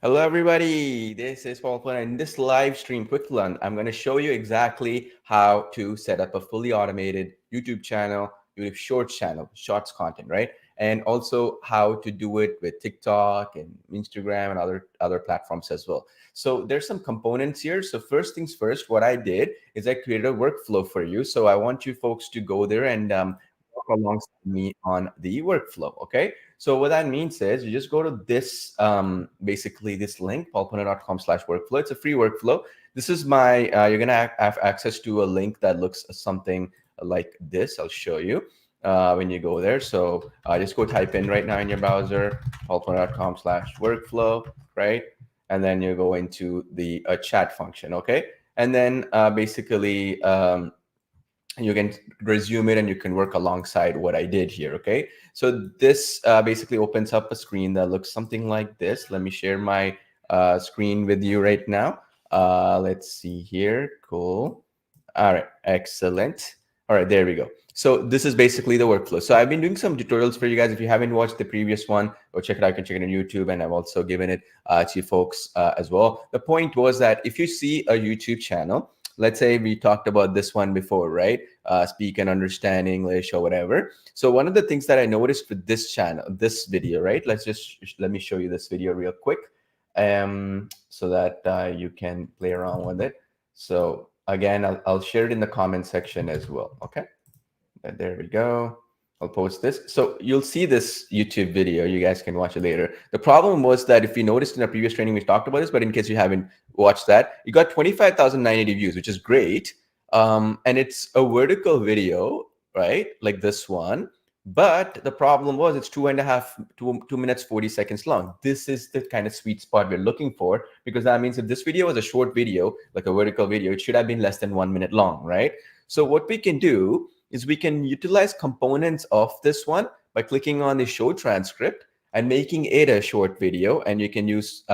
Hello, everybody. This is Paul. And in this live stream quick learn, I'm going to show you exactly how to set up a fully automated YouTube channel, YouTube Shorts channel, Shorts content, right? And also how to do it with TikTok and Instagram and other platforms as well. So there's some components here. So first things first, what I did is I created a workflow for you. So I want you folks to go there and work alongside me on the workflow. Okay. So what that means is you just go to this, basically this link, paulpuna.com/workflow. It's a free workflow. This is my, you're going to have access to a link that looks something like this. I'll show you when you go there. So just go type in right now in your browser, paulpuna.com/workflow, right? And then you go into the chat function, okay? And then basically, you can resume it and you can work alongside what I did here. Okay, so this basically opens up a screen that looks something like this. Let me share my screen with you right now. Let's see here. Cool. All right, excellent. All right, there we go. So this is basically the workflow. So I've been doing some tutorials for you guys. If you haven't watched the previous one, go check it out. You can check it on YouTube, and I've also given it to you folks as well. The point was that if you see a YouTube channel, let's say we talked about this one before, right? Speak and understand English or whatever. So one of the things that I noticed with this channel, this video, right? Let me show you this video real quick, so that you can play around with it. So again, I'll share it in the comment section as well. Okay, there we go. I'll post this. So you'll see this YouTube video. You guys can watch it later. The problem was that if you noticed in our previous training, we talked about this, but in case you haven't watched that, you got 25,980 views, which is great. And it's a vertical video, right? Like this one. But the problem was it's 2 minutes, 40 seconds long. This is the kind of sweet spot we're looking for, because that means if this video was a short video, like a vertical video, it should have been less than 1 minute long, right? So what we can do is we can utilize components of this one by clicking on the show transcript and making it a short video. And you can use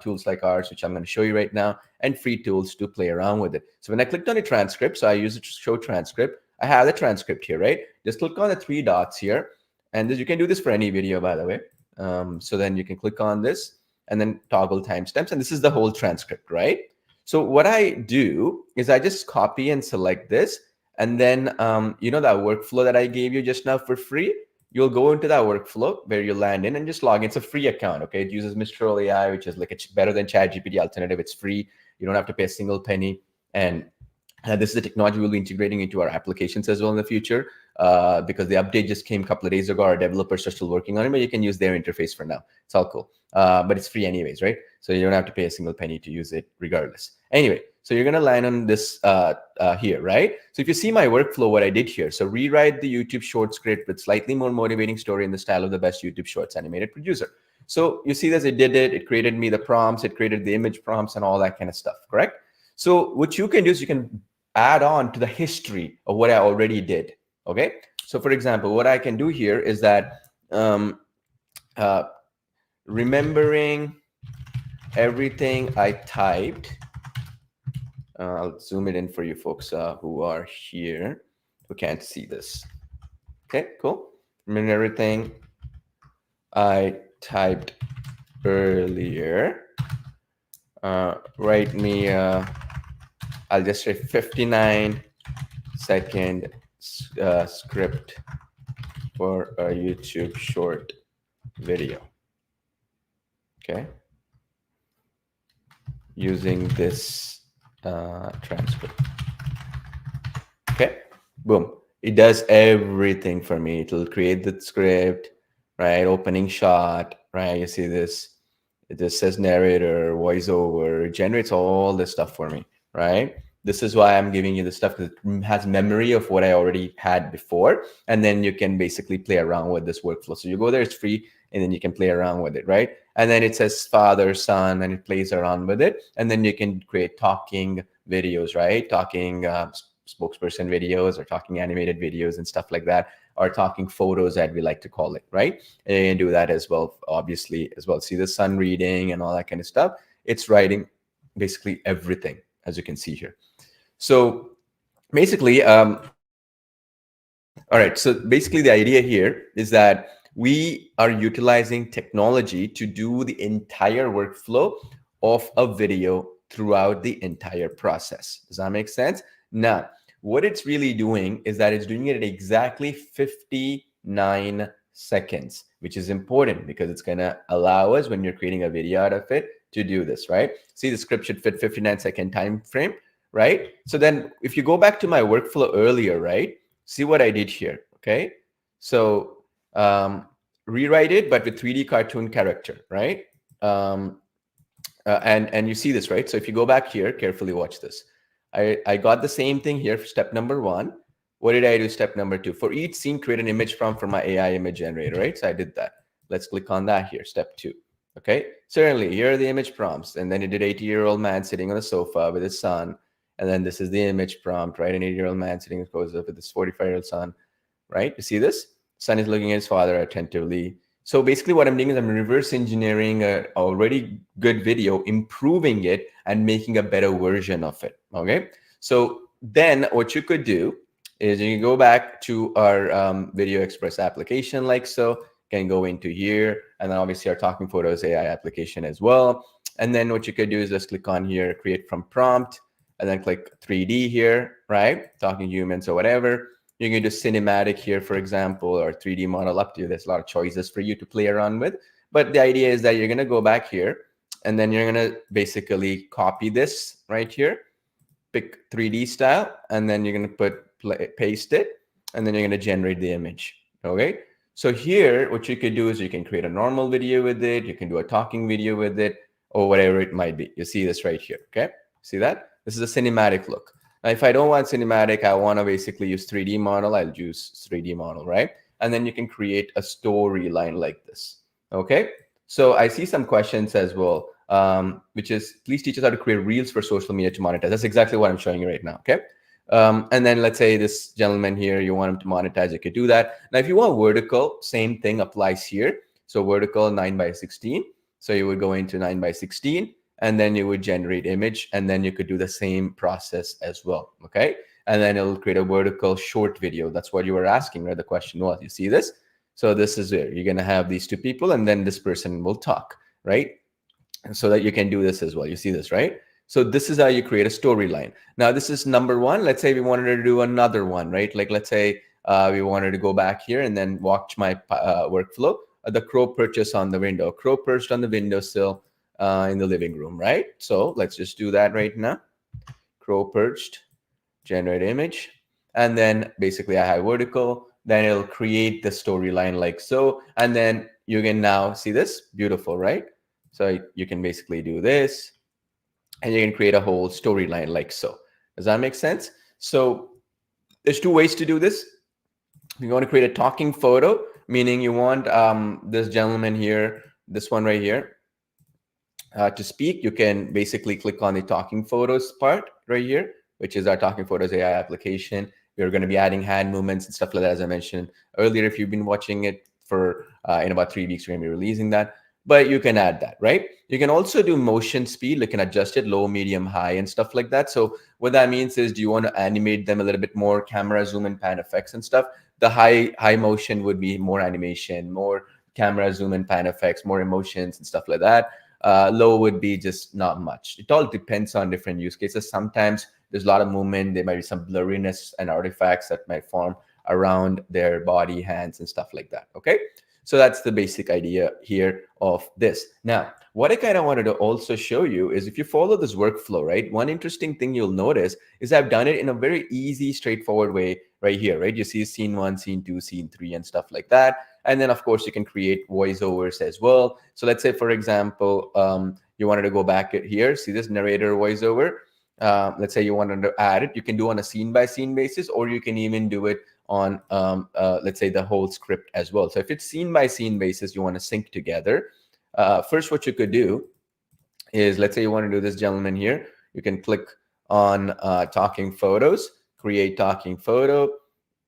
tools like ours, which I'm going to show you right now, and free tools to play around with it. So when I clicked on the transcript, so I use it to show transcript, I have the transcript here, right? Just click on the three dots here. And you can do this for any video, by the way. So then you can click on this and then toggle timestamps. And this is the whole transcript, right? So what I do is I just copy and select this. And then, you know, that workflow that I gave you just now for free, you'll go into that workflow where you land in and just log in. It's a free account, okay? It uses Mistral AI, which is like it's better than ChatGPT alternative. It's free. You don't have to pay a single penny. And this is the technology we'll be integrating into our applications as well in the future, because the update just came a couple of days ago. Our developers are still working on it, but you can use their interface for now. It's all cool. But it's free anyways, right? So you don't have to pay a single penny to use it regardless. Anyway, so you're going to land on this here, right? So if you see my workflow, what I did here, so rewrite the YouTube short script with slightly more motivating story in the style of the best YouTube shorts animated producer. So you see this, it did it. It created me the prompts. It created the image prompts and all that kind of stuff, correct? So what you can do is you can add on to the history of what I already did, okay? So for example, what I can do here is that remembering everything I typed. I'll zoom it in for you folks who are here, who can't see this. Okay, cool. Remember everything I typed earlier. Write me, I'll just say 59-second script for a YouTube short video. Okay. Using this transcript. Okay, boom. It does everything for me. It'll create the script, right? Opening shot, right? You see this. It just says narrator, voiceover. It generates all this stuff for me, right? This is why I'm giving you the stuff, because it has memory of what I already had before. And then you can basically play around with this workflow. So you go there, it's free, and then you can play around with it, right? And then it says father, son, and it plays around with it. And then you can create talking videos, right? Talking spokesperson videos or talking animated videos and stuff like that, or talking photos that we like to call it, right? And you can do that as well, obviously, as well. See the sun reading and all that kind of stuff. It's writing basically everything, as you can see here. So basically, all right, so basically the idea here is that we are utilizing technology to do the entire workflow of a video throughout the entire process. Does that make sense? Now, what it's really doing is that it's doing it at exactly 59 seconds, which is important because it's going to allow us, when you're creating a video out of it, to do this, right? See, the script should fit 59-second time frame, right? So then if you go back to my workflow earlier, right, see what I did here, okay? So rewrite it, but with 3D cartoon character, right? And you see this, right? So if you go back here, carefully watch this. I got the same thing here for step number 1. What did I do? Step number 2. For each scene, create an image prompt for my AI image generator, right? So I did that. Let's click on that here, step 2. Okay, certainly, here are the image prompts. And then it did 80-year-old man sitting on a sofa with his son. And then this is the image prompt, right? An 80-year-old man sitting close up with his 45-year-old son, right? You see this? Son is looking at his father attentively. So basically what I'm doing is I'm reverse engineering a already good video, improving it and making a better version of it, okay? So then what you could do is you can go back to our Video Express application like so, can go into here, and then obviously our Talking Photos AI application as well. And then what you could do is just click on here, create from prompt, and then click 3D here, right? Talking humans or whatever. You can do cinematic here, for example, or 3D model, up to you. There's a lot of choices for you to play around with. But the idea is that you're going to go back here, and then you're going to basically copy this right here, pick 3D style, and then you're going to paste it, and then you're going to generate the image. Okay. So here, what you could do is you can create a normal video with it. You can do a talking video with it, or whatever it might be. You see this right here. Okay. See that? This is a cinematic look. Now, if I don't want cinematic, I want to basically use 3D model, I'll use 3D model, right? And then you can create a storyline like this, okay? So I see some questions as well, which is, please teach us how to create reels for social media to monetize. That's exactly what I'm showing you right now, okay? And then let's say this gentleman here, you want him to monetize, you could do that. Now, if you want vertical, same thing applies here. So vertical 9:16. So you would go into 9:16. And then you would generate image, and then you could do the same process as well, okay? And then it'll create a vertical short video. That's what you were asking, right? The question was, you see this? So this is where you're gonna have these two people, and then this person will talk, right? And so that you can do this as well. You see this, right? So this is how you create a storyline. Now, this is number 1. Let's say we wanted to do another one, right? Like, let's say we wanted to go back here and then watch my workflow. The crow perches on the window. Crow perched on the windowsill in the living room, right? So let's just do that right now. Crow perched, generate image, and then basically I have vertical. Then it'll create the storyline like so, and then you can now see this, beautiful, right? So you can basically do this, and you can create a whole storyline like so. Does that make sense? So there's 2 ways to do this. You want to create a talking photo, meaning you want this gentleman here, this one right here, to speak. You can basically click on the talking photos part right here, which is our Talking Photos AI application. We're going to be adding hand movements and stuff like that, as I mentioned earlier. If you've been watching it for in about 3 weeks, we're going to be releasing that. But you can add that, right? You can also do motion speed. You can adjust it low, medium, high, and stuff like that. So what that means is, do you want to animate them a little bit more, camera zoom and pan effects and stuff? The high motion would be more animation, more camera zoom and pan effects, more emotions and stuff like that. Low would be just not much. It all depends on different use cases. Sometimes there's a lot of movement. There might be some blurriness and artifacts that might form around their body, hands, and stuff like that. Okay. So that's the basic idea here of this. Now, what I kind of wanted to also show you is, if you follow this workflow, right, one interesting thing you'll notice is I've done it in a very easy, straightforward way right here, right? You see scene 1, scene 2, scene 3, and stuff like that. And then, of course, you can create voiceovers as well. So let's say, for example, you wanted to go back here, see this narrator voiceover. Let's say you wanted to add it. You can do on a scene-by-scene basis, or you can even do it on, let's say, the whole script as well. So if it's scene-by-scene basis, you want to sync together. First, what you could do is, let's say you want to do this gentleman here. You can click on talking photos, create talking photo,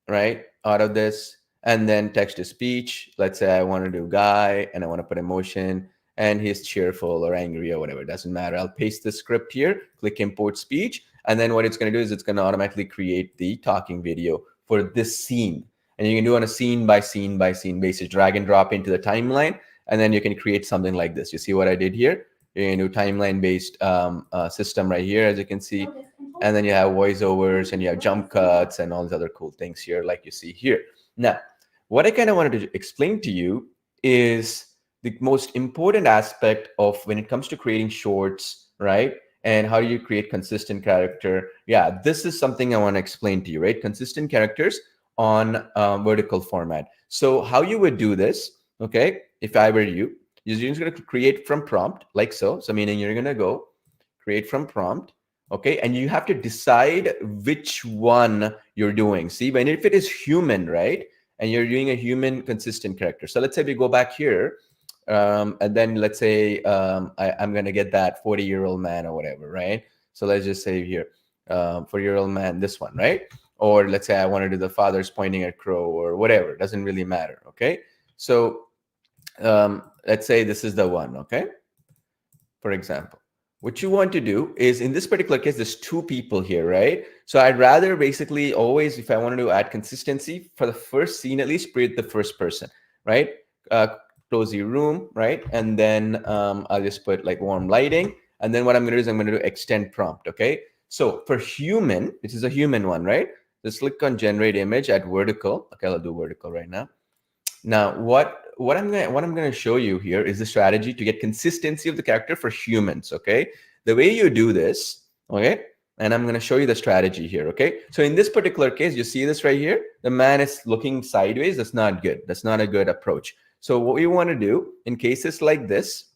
right, out of this, and then text to speech. Let's say I want to do guy, and I want to put emotion, and he's cheerful or angry or whatever. It doesn't matter. I'll paste the script here, click import speech, and then what it's going to do is it's going to automatically create the talking video for this scene. And you can do on a scene by scene by scene basis, drag and drop into the timeline, and then you can create something like this. You see what I did here? You can do timeline based system right here, as you can see. And then you have voiceovers and you have jump cuts and all these other cool things here, like you see here. Now, what I kind of wanted to explain to you is the most important aspect of when it comes to creating shorts, right? And how do you create consistent character? Yeah, this is something I want to explain to you, right? Consistent characters on vertical format. So how you would do this, okay? If I were you, you're just going to create from prompt like so. So meaning you're going to go create from prompt, okay? And you have to decide which one you're doing. See, when if it is human, right? And you're doing a human consistent character. So let's say we go back here, and then let's say I'm going to get that 40-year-old man or whatever, right? So let's just say here, 40-year-old man, this one, right? Or let's say I want to do the father's pointing at crow or whatever. It doesn't really matter, okay? So let's say this is the one, okay? For example. What you want to do is, in this particular case, there's two people here, right? So I'd rather basically always, if I wanted to add consistency for the first scene, at least create the first person, right? Cozy room, right? And then I'll just put like warm lighting. And then what I'm going to do is I'm going to do extend prompt, okay? So for human, this is a human one, right? Just click on generate image at vertical. Okay, I'll do vertical right now. Now, what I'm going to show you here is the strategy to get consistency of the character for humans, okay? The way you do this, okay? And I'm going to show you the strategy here, okay? So in this particular case, you see this right here? The man is looking sideways. That's not good. That's not a good approach. So what we want to do in cases like this,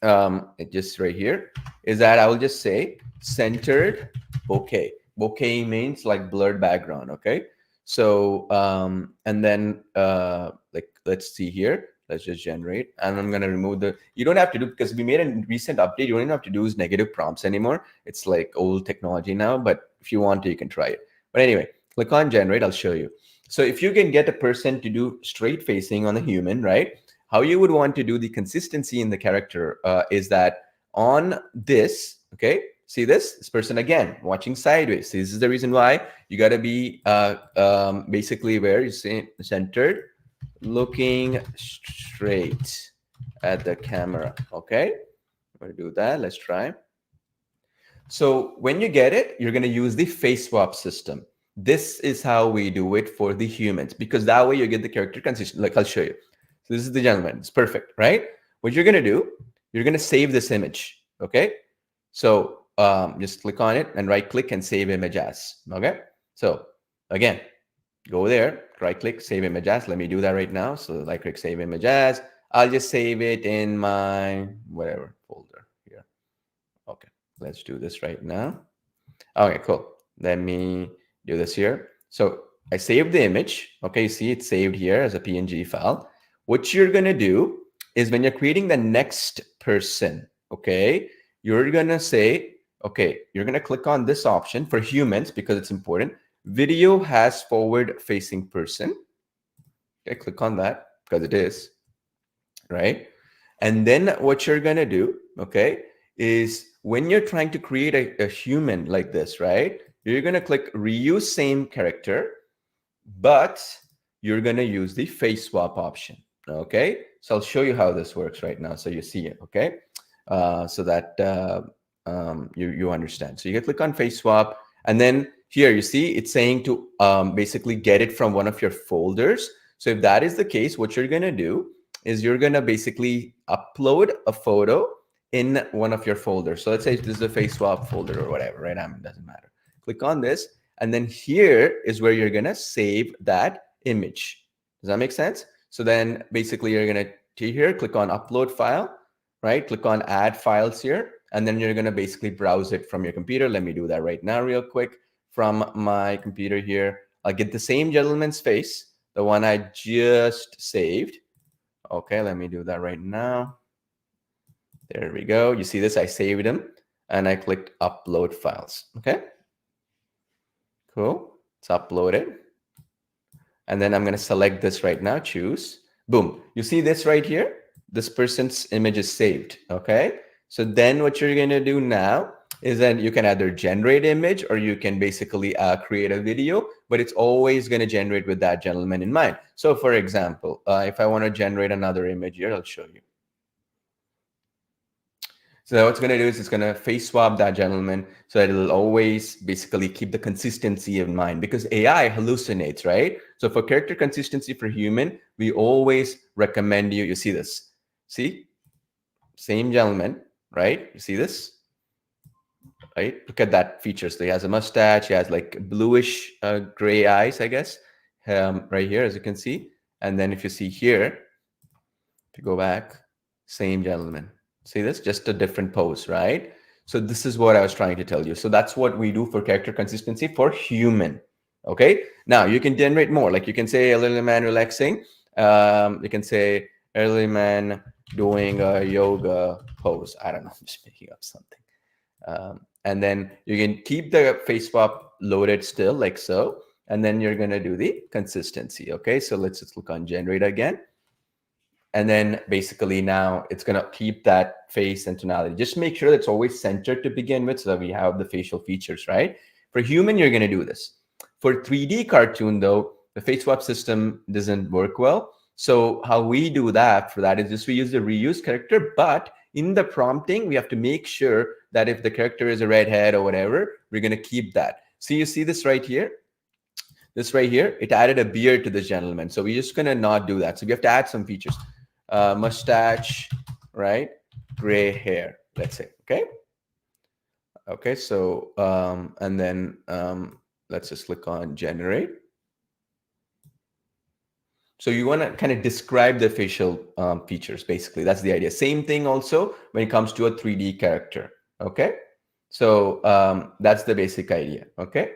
it just right here, is that I will just say centered bokeh. Bokeh means like blurred background, okay? So, and then like, let's see here. Let's just generate. And I'm going to remove the, you don't have to do, because we made a recent update. You don't even have to do negative prompts anymore. It's like old technology now, but if you want to, you can try it. But anyway, click on generate. I'll show you. So if you can get a person to do straight facing on a human, right? How you would want to do the consistency in the character is that on this, okay? See this person again watching sideways. See, this is the reason why you got to be basically where you see centered, looking straight at the camera. Okay, I'm going to do that. Let's try. So when you get it, you're going to use the face swap system. This is how we do it for the humans, because that way you get the character consistent. Like I'll show you. So this is the gentleman. It's perfect, right? What you're going to do, you're going to save this image. Okay. So just click on it and right click and save image as. Okay. So again, go there, right click, save image as. Let me do that right now. So right click, save image as. I'll just save it in my whatever folder here. Okay. Let's do this right now. Okay, cool. Let me do this here. So I saved the image. Okay, you see it's saved here as a PNG file. What you're going to do is when you're creating the next person, okay, you're going to say, okay, you're going to click on this option for humans because it's important. Video has forward facing person. Okay, click on that because it is, right? And then what you're going to do, okay, is when you're trying to create a human like this, right? You're going to click reuse same character, but you're going to use the face swap option. Okay, so I'll show you how this works right now, so you see it. Okay, so that you understand. So you can click on face swap, and then here you see it's saying to basically get it from one of your folders. So if that is the case, what you're going to do is you're going to basically upload a photo in one of your folders. So let's say this is a face swap folder or whatever, right? It doesn't matter. Click on this, and then here is where you're going to save that image. Does that make sense? So then basically you're going to here, click on upload file, right? Click on add files here, and then you're going to basically browse it from your computer. Let me do that right now real quick from my computer here. I'll get the same gentleman's face, the one I just saved. Okay, let me do that right now. There we go. You see this? I saved them and I clicked upload files. Okay, cool. It's uploaded. And then I'm going to select this right now, choose. Boom. You see this right here? This person's image is saved. Okay. So then what you're going to do now is that you can either generate image or you can basically create a video, but it's always going to generate with that gentleman in mind. So for example, if I want to generate another image here, I'll show you. So what it's going to do is it's going to face swap that gentleman so that it'll always basically keep the consistency in mind, because AI hallucinates, right? So for character consistency for human, we always recommend you see this. See? Same gentleman, right? You see this? Right? Look at that feature. So he has a mustache. He has like bluish gray eyes, I guess, right here, as you can see. And then if you see here, if you go back, same gentleman. See this? Just a different pose, right? So this is what I was trying to tell you. So that's what we do for character consistency for human. Okay. Now you can generate more. Like you can say elderly man relaxing. You can say elderly man doing a yoga pose. I don't know. I'm just making up something. And then you can keep the face swap loaded still like so. And then you're going to do the consistency. Okay. So let's just look on generate again. And then basically now it's going to keep that face and tonality. Just make sure that it's always centered to begin with so that we have the facial features, right? For human, you're going to do this. For 3D cartoon, though, the face swap system doesn't work well. So how we do that for that is just we use the reuse character, but in the prompting, we have to make sure that if the character is a redhead or whatever, we're going to keep that. So you see this right here? This right here, it added a beard to this gentleman. So we're just going to not do that. So we have to add some features. Mustache, right? Gray hair, let's say, okay? Okay, so, and then let's just click on generate. So you want to kind of describe the facial features, basically. That's the idea. Same thing also when it comes to a 3D character, okay? So that's the basic idea, okay?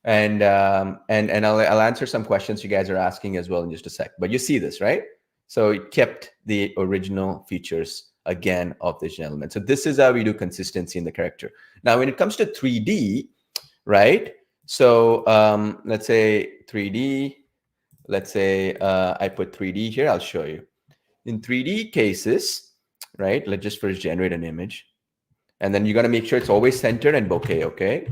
And I'll answer some questions you guys are asking as well in just a sec. But you see this, right? So it kept the original features again of this gentleman. So this is how we do consistency in the character. Now, when it comes to 3D, right? So let's say 3D, let's say I put 3D here, I'll show you. In 3D cases, right? Let's just first generate an image. And then you got to make sure it's always centered and bokeh, okay?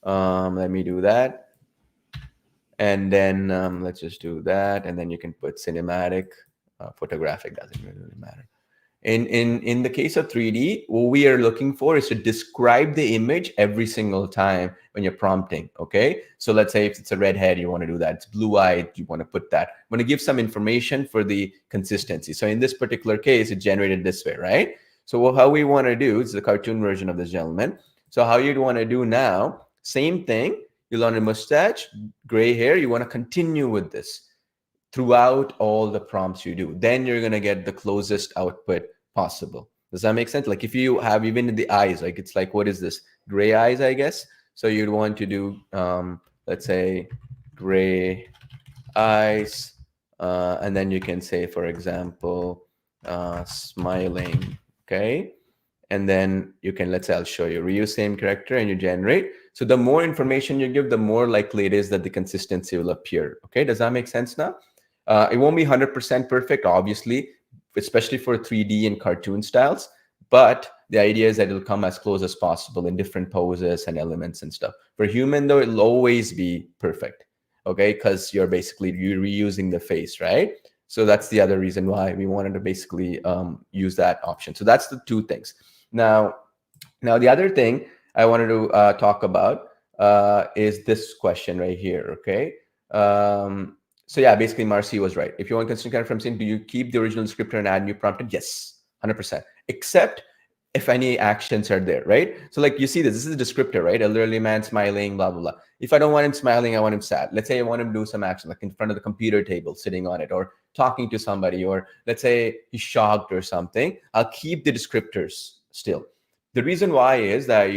Let me do that. And then let's just do that. And then you can put cinematic, photographic, doesn't really matter. In the case of 3D, what we are looking for is to describe the image every single time when you're prompting, okay? So let's say if it's a redhead, you want to do that. It's blue-eyed, you want to put that. You want to give some information for the consistency. So in this particular case, it generated this way, right? So how we want to do is the cartoon version of this gentleman. So how you'd want to do now, same thing. You learn a mustache, gray hair. You want to continue with this throughout all the prompts you do. Then you're going to get the closest output possible. Does that make sense? Like if you have even in the eyes, like it's like, what is this? Gray eyes, I guess. So you'd want to do, let's say, gray eyes. And then you can say, for example, smiling. Okay. And then you can, let's say, I'll show you, reuse same character and you generate. So the more information you give, the more likely it is that the consistency will appear. Okay, does that make sense now? It won't be 100% perfect, obviously, especially for 3D and cartoon styles. But the idea is that it'll come as close as possible in different poses and elements and stuff. For human, though, it'll always be perfect. Okay, because you're reusing the face, right? So that's the other reason why we wanted to basically use that option. So that's the two things. Now the other thing I wanted to talk about is this question right here, okay? So yeah, basically Marcy was right. If you want consistent character from scene, do you keep the original descriptor and add new prompted? Yes, 100%. Except if any actions are there, right? So like you see this is a descriptor, right? Elderly man smiling, blah, blah, blah. If I don't want him smiling, I want him sad. Let's say I want him to do some action, like in front of the computer table, sitting on it, or talking to somebody, or let's say he's shocked or something. I'll keep the descriptors still. The reason why is that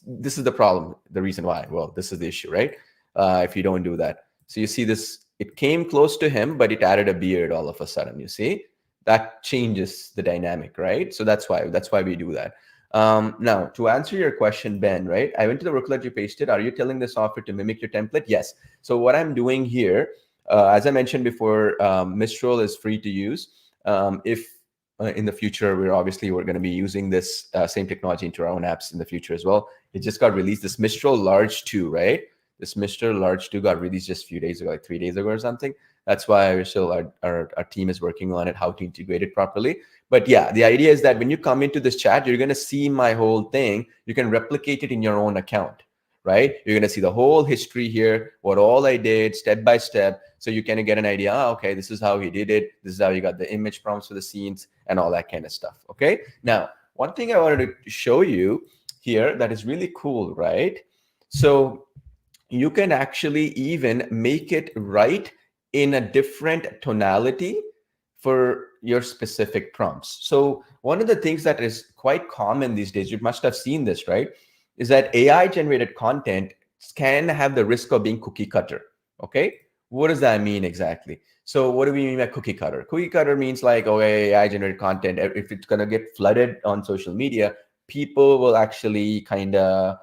this is the problem. The reason why, well, this is the issue, right? If you don't do that. So you see this, it came close to him, but it added a beard all of a sudden, you see? That changes the dynamic, right? So that's why we do that. Now, to answer your question, Ben, right? I went to the workflow that you pasted. Are you telling the software to mimic your template? Yes. So what I'm doing here, as I mentioned before, Mistral is free to use. If in the future, we're going to be using this same technology into our own apps in the future as well. It just got released, this Mistral Large 2, right? This Mistral Large 2 got released just a few days ago, like 3 days ago or something. That's why we're still, our team is working on it, how to integrate it properly. But yeah, the idea is that when you come into this chat, you're going to see my whole thing. You can replicate it in your own account, right? You're going to see the whole history here, what all I did step by step. So you kind of get an idea, okay, this is how he did it. This is how you got the image prompts for the scenes and all that kind of stuff. Okay. Now, one thing I wanted to show you here that is really cool, right? So you can actually even make it right in a different tonality for your specific prompts. So one of the things that is quite common these days, you must have seen this, right, is that AI generated content can have the risk of being cookie cutter. Okay, what does that mean exactly? So what do we mean by cookie cutter? Cookie cutter means like, oh, AI generated content, if it's going to get flooded on social media, people will actually kind of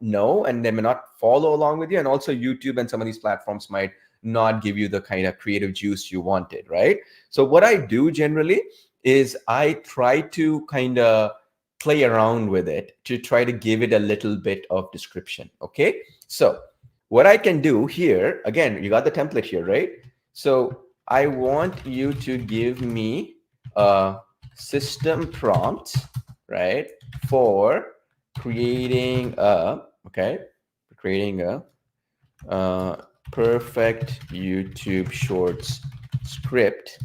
know, and they may not follow along with you. And also YouTube and some of these platforms might not give you the kind of creative juice you wanted, right? So what I do generally is I try to kind of play around with it to try to give it a little bit of description. Okay, so what I can do here, again, you got the template here, right? So I want you to give me a system prompt, right, for creating a, perfect YouTube Shorts script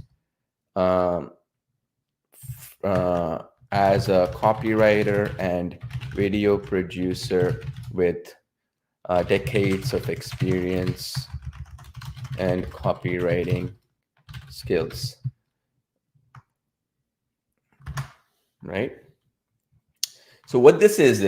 as a copywriter and video producer with decades of experience and copywriting skills, right? So what this is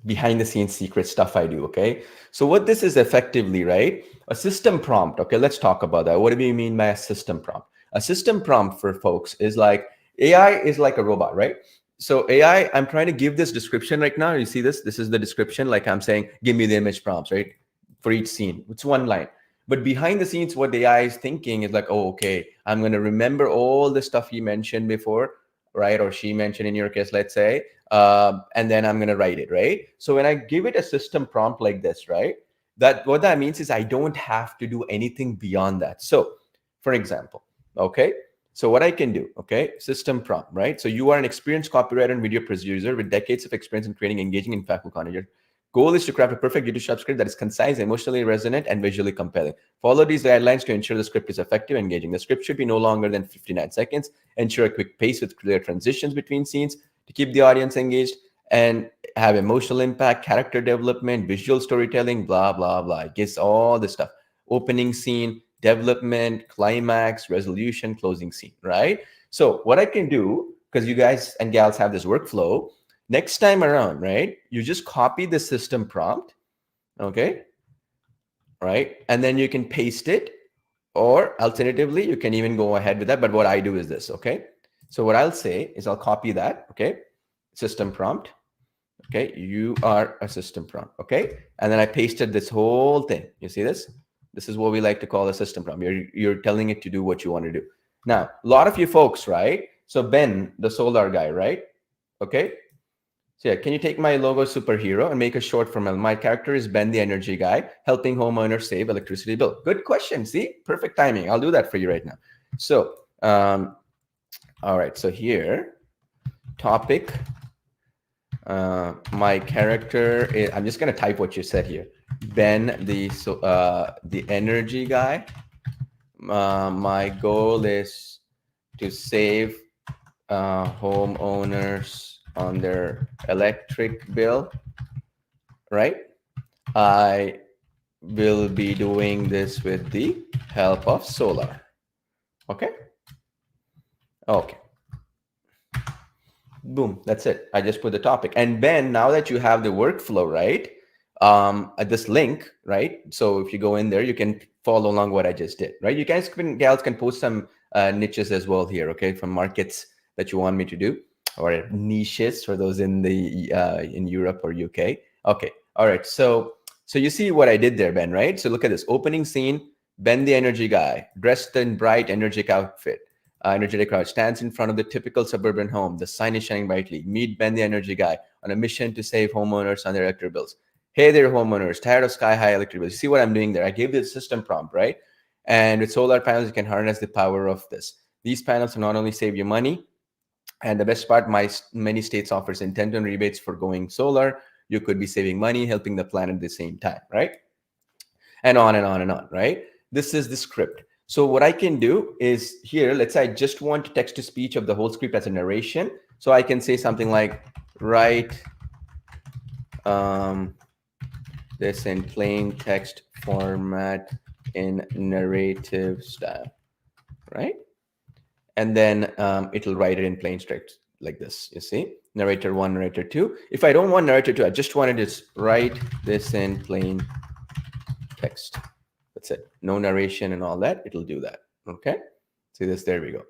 behind the scenes secret stuff I do, okay? So what this is effectively, right? A system prompt, okay? Let's talk about that. What do we mean by a system prompt? A system prompt for folks is like, AI is like a robot, right? So AI, I'm trying to give this description right now. You see this? This is the description. Like I'm saying, give me the image prompts, right? For each scene. It's one line. But behind the scenes, what the AI is thinking is like, oh, okay, I'm going to remember all the stuff you mentioned before, right? Or she mentioned in your case, let's say, and then I'm going to write it, right? So when I give it a system prompt like this, right, that what that means is I don't have to do anything beyond that. So for example, okay, so what I can do, okay, system prompt, right? So you are an experienced copywriter and video producer with decades of experience in creating engaging and impactful content. Your goal is to craft a perfect YouTube script that is concise, emotionally resonant, and visually compelling. Follow these guidelines to ensure the script is effective and engaging. The script should be no longer than 59 seconds. Ensure a quick pace with clear transitions between scenes to keep the audience engaged, and have emotional impact, character development, visual storytelling, blah, blah, blah. It gives all this stuff. Opening scene, development, climax, resolution, closing scene, right? So what I can do, because you guys and gals have this workflow, next time around, right, you just copy the system prompt, okay, right? And then you can paste it, or alternatively, you can even go ahead with that. But what I do is this, okay? So what I'll say is I'll copy that, okay? System prompt, okay? You are a system prompt, okay? And then I pasted this whole thing. You see this? This is what we like to call a system prompt. You're telling it to do what you want to do. Now, a lot of you folks, right? So Ben, the solar guy, right? Okay. So yeah, can you take my logo superhero and make a short for my character is Ben, the energy guy, helping homeowners save electricity bill. Good question. See, perfect timing. I'll do that for you right now. So, all right. So here, topic. My character is, I'm just going to type what you said here. Ben, the energy guy. My goal is to save homeowners on their electric bill, right? I will be doing this with the help of solar. Okay. Okay. Boom. That's it. I just put the topic. And Ben, now that you have the workflow, right? At this link, right? So if you go in there, you can follow along what I just did, right? You guys gals can post some niches as well here, okay? From markets that you want me to do, or niches for those in the in Europe or UK. Okay. All right. So you see what I did there, Ben, right? So look at this opening scene. Ben, the energy guy, dressed in bright, energetic outfit. Energetic crowd stands in front of the typical suburban home. The sign is shining brightly. Meet Ben, the energy guy, on a mission to save homeowners on their electric bills. Hey there, homeowners, tired of sky-high electric bills? You see what I'm doing there? I gave the system prompt, right? And with solar panels, you can harness the power of this. These panels will not only save you money, and the best part, many states offers incentive rebates for going solar. You could be saving money, helping the planet at the same time, right? And on and on and on, right? This is the script. So what I can do is here, let's say I just want text to speech of the whole script as a narration. So I can say something like, write this in plain text format in narrative style, right? And then it'll write it in plain text like this, you see? Narrator 1, narrator 2. If I don't want narrator 2, I just want to just write this in plain text. That's it. No narration and all that. It'll do that. Okay. See this? There we go.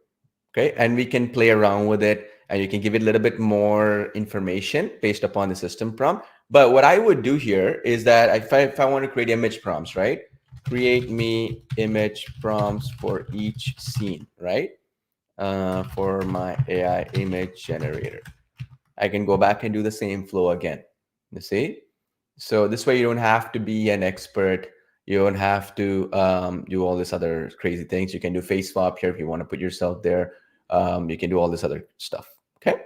Okay. And we can play around with it, and you can give it a little bit more information based upon the system prompt. But what I would do here is that if I want to create image prompts, right? Create me image prompts for each scene, right? For my AI image generator. I can go back and do the same flow again. You see? So this way you don't have to be an expert. You don't have to do all this other crazy things. You can do face swap here if you want to put yourself there. You can do all this other stuff. Okay.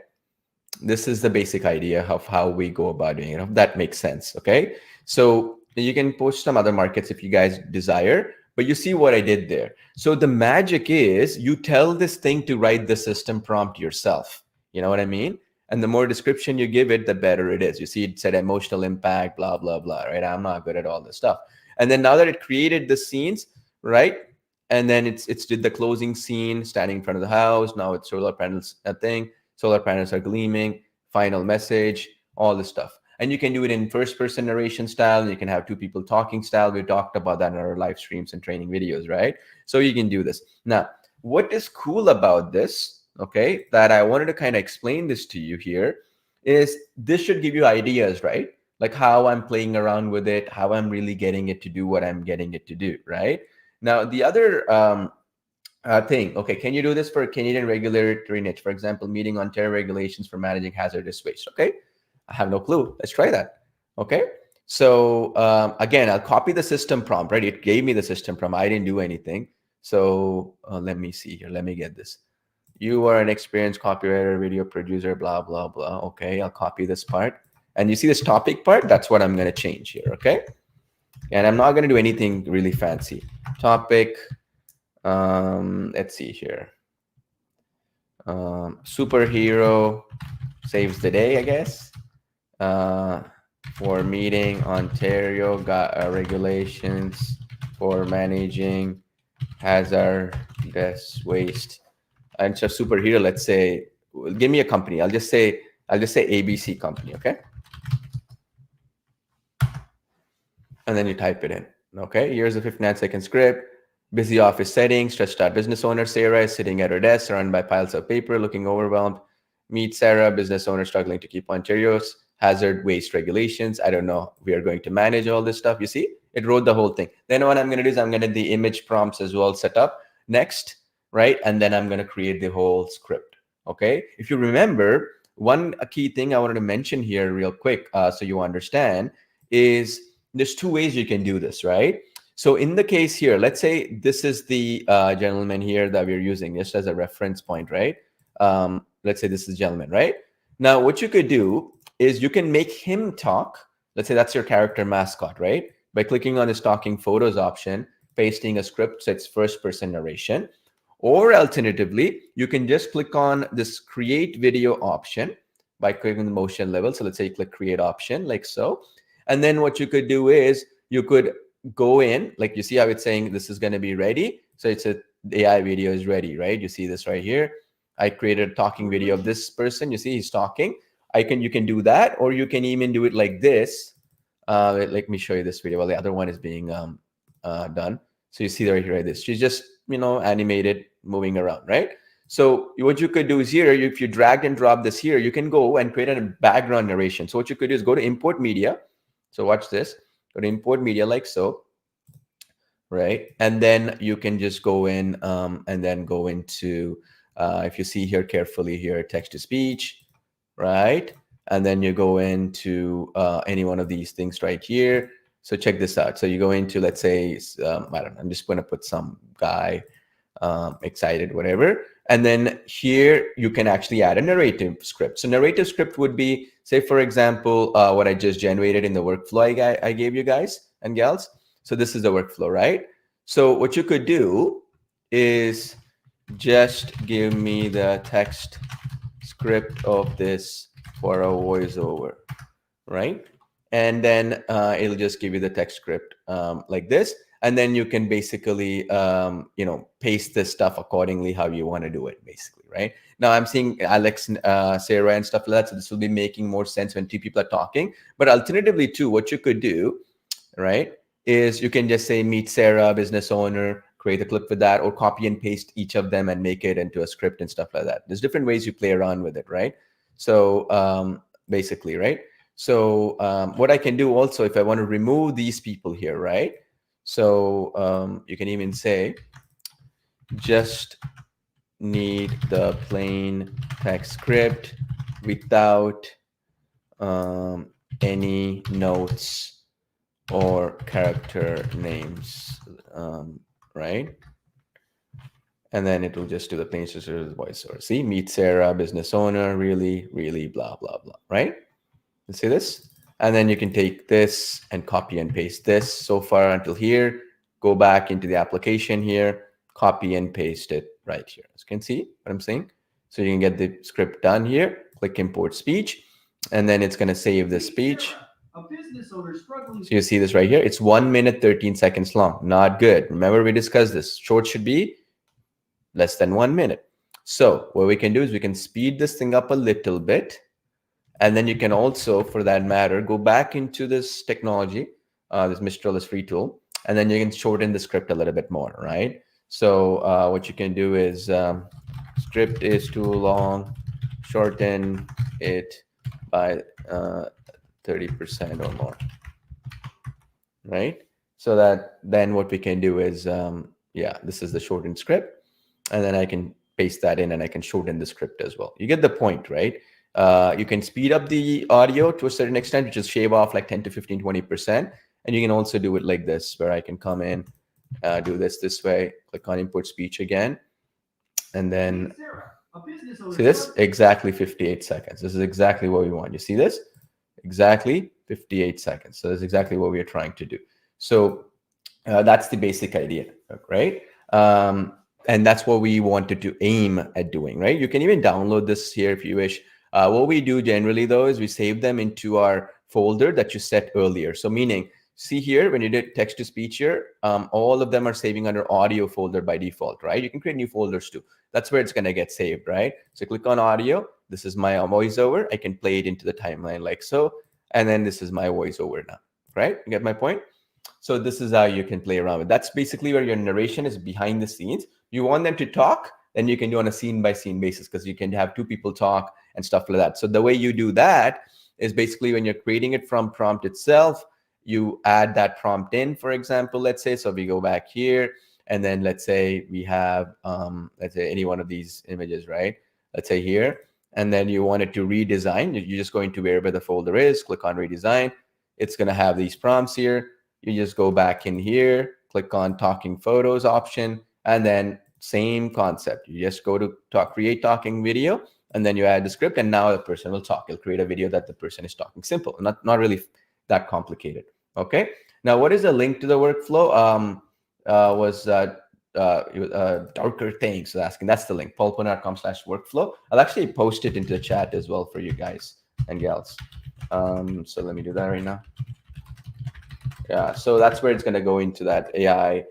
This is the basic idea of how we go about doing it. If that makes sense. Okay. So you can post some other markets if you guys desire, but you see what I did there. So the magic is you tell this thing to write the system prompt yourself. You know what I mean? And the more description you give it, the better it is. You see, it said emotional impact, blah, blah, blah, right? I'm not good at all this stuff. And then now that it created the scenes, right? And then it's did the closing scene, standing in front of the house. Now it's solar panels, that thing. Solar panels are gleaming, final message, all this stuff. And you can do it in first-person narration style. And you can have two people talking style. We talked about that in our live streams and training videos, right? So you can do this. Now, what is cool about this, okay, that I wanted to kind of explain this to you here, is this should give you ideas, right? Like how I'm playing around with it, how I'm really getting it to do what I'm getting it to do, right? Now, the other thing, okay, can you do this for a Canadian regulatory niche? For example, meeting Ontario regulations for managing hazardous waste, okay? I have no clue. Let's try that, okay? So again, I'll copy the system prompt, right? It gave me the system prompt. I didn't do anything. So let me see here. Let me get this. You are an experienced copywriter, video producer, blah, blah, blah. Okay, I'll copy this part. And you see this topic part? That's what I'm going to change here, okay? And I'm not going to do anything really fancy. Topic, let's see here. Superhero saves the day, I guess. For meeting Ontario regulations for managing hazardous waste. And so superhero, let's say, give me a company. I'll just say ABC company, okay? And then you type it in, okay? Here's a 59-second script. Busy office setting, stretched out business owner Sarah is sitting at her desk, surrounded by piles of paper, looking overwhelmed. Meet Sarah, business owner struggling to keep Ontario's hazard waste regulations. I don't know. We are going to manage all this stuff. You see, it wrote the whole thing. Then what I'm going to do is I'm going to do the image prompts as well set up next, right? And then I'm going to create the whole script, okay? If you remember, one key thing I wanted to mention here real quick so you understand is there's two ways you can do this, right? So in the case here, let's say this is the gentleman here that we're using just as a reference point, right? Let's say this is gentleman, right? Now, what you could do is you can make him talk. Let's say that's your character mascot, right? By clicking on this talking photos option, pasting a script, so it's first-person narration. Or alternatively, you can just click on this create video option by clicking the motion level. So let's say you click create option like so. And then what you could do is you could go in, like you see how it's saying this is going to be ready. So it's the AI video is ready, right? You see this right here. I created a talking video of this person. You see he's talking. You can do that, or you can even do it like this. Let me show you this video while the other one is being done. So you see right here, this. She's just, animated, moving around, right? So what you could do is here, if you drag and drop this here, you can go and create a background narration. So what you could do is go to import media. So watch this. Go to import media like so. right? And then you can just go in and then go into, if you see here carefully here, text to speech, right? And then you go into any one of these things right here. So check this out. So you go into, let's say, I don't know, I'm just going to put some guy, excited, whatever. And then here you can actually add a narrative script. So narrative script would be, say, for example, what I just generated in the workflow I gave you guys and gals. So this is the workflow, right? So what you could do is just give me the text script of this for a voiceover, right? And then it'll just give you the text script like this. And then you can basically, paste this stuff accordingly how you want to do it, basically, right? Now I'm seeing Alex, Sarah, and stuff like that. So this will be making more sense when two people are talking. But alternatively, too, what you could do, right, is you can just say meet Sarah, business owner, create a clip with that, or copy and paste each of them and make it into a script and stuff like that. There's different ways you play around with it, right? So basically, right? So what I can do also, if I want to remove these people here, right? So you can even say, just need the plain text script without any notes or character names, right? And then it will just do the plain voice, or see, meet Sarah, business owner, really, really, blah, blah, blah, right? You see this? And then you can take this and copy and paste this so far until here, go back into the application here, copy and paste it right here. As you can see what I'm saying? So you can get the script done here, click import speech, and then it's going to save the speech. A business owner struggling. So you see this right here. It's 1 minute, 13 seconds long. Not good. Remember, we discussed this. Short should be less than 1 minute. So what we can do is we can speed this thing up a little bit. And then you can also, for that matter, go back into this technology, this Mistral is free tool, and then you can shorten the script a little bit more, right? So what you can do is script is too long, shorten it by 30% or more, right? So that then what we can do is, this is the shortened script. And then I can paste that in and I can shorten the script as well. You get the point, right? You can speed up the audio to a certain extent, which is shave off like 10 to 15, 20%. And you can also do it like this, where I can come in, do this way, click on import speech again. And then see this? Exactly 58 seconds. This is exactly what we want. You see this? Exactly 58 seconds. So that's exactly what we are trying to do. So that's the basic idea, right? And that's what we wanted to aim at doing, right? You can even download this here if you wish. What we do generally, though, is we save them into our folder that you set earlier. So meaning, see here, when you did text to speech here, all of them are saving under audio folder by default, right? You can create new folders too. That's where it's going to get saved, right? So click on audio. This is my voiceover. I can play it into the timeline like so. And then this is my voiceover now, right? You get my point? So this is how you can play around with. That's basically where your narration is behind the scenes. You want them to talk, then you can do on a scene by scene basis, because you can have two people talk and stuff like that. So the way you do that is basically when you're creating it from prompt itself, you add that prompt in, for example, let's say, so we go back here, and then let's say we have, let's say any one of these images, right? Let's say here, and then you want it to redesign. You're just going to wherever the folder is, click on redesign. It's going to have these prompts here. You just go back in here, click on talking photos option, and then same concept. You just go to create talking video, and then you add the script, and now the person will talk. You'll create a video that the person is talking. Simple, not really that complicated. Okay. Now, what is the link to the workflow? Darker Things. So asking, that's the link, paulpone.com/workflow. I'll actually post it into the chat as well for you guys and gals. So let me do that right now. Yeah, so that's where it's going to go into that AI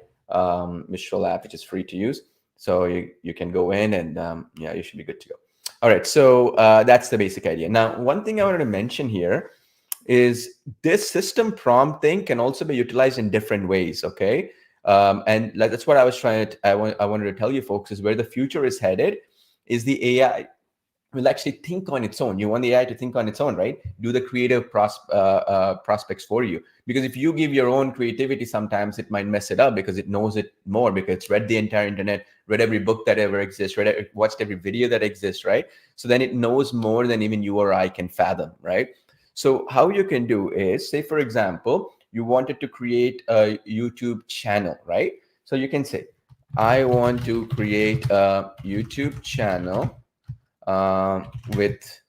Mistral app, which is free to use. So you can go in and you should be good to go. All right, so that's the basic idea. Now, one thing I wanted to mention here is this system prompt thing can also be utilized in different ways, okay? And that's what I was I wanted to tell you folks, is where the future is headed is the AI will actually think on its own. You want the AI to think on its own, right? Do the creative prospects for you. Because if you give your own creativity, sometimes it might mess it up because it knows it more, because it's read the entire internet, read every book that ever exists, watched every video that exists, right? So then it knows more than even you or I can fathom, right? So how you can do is, say, for example, you wanted to create a YouTube channel, right? So you can say, I want to create a YouTube channel uh, with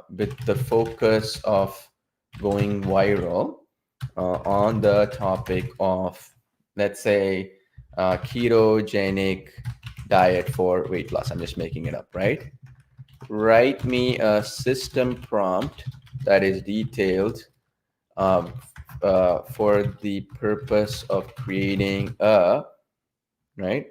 with the focus of going viral on the topic of, let's say, ketogenic diet for weight loss. I'm just making it up, right? Write me a system prompt that is detailed um, for the purpose of creating a, right,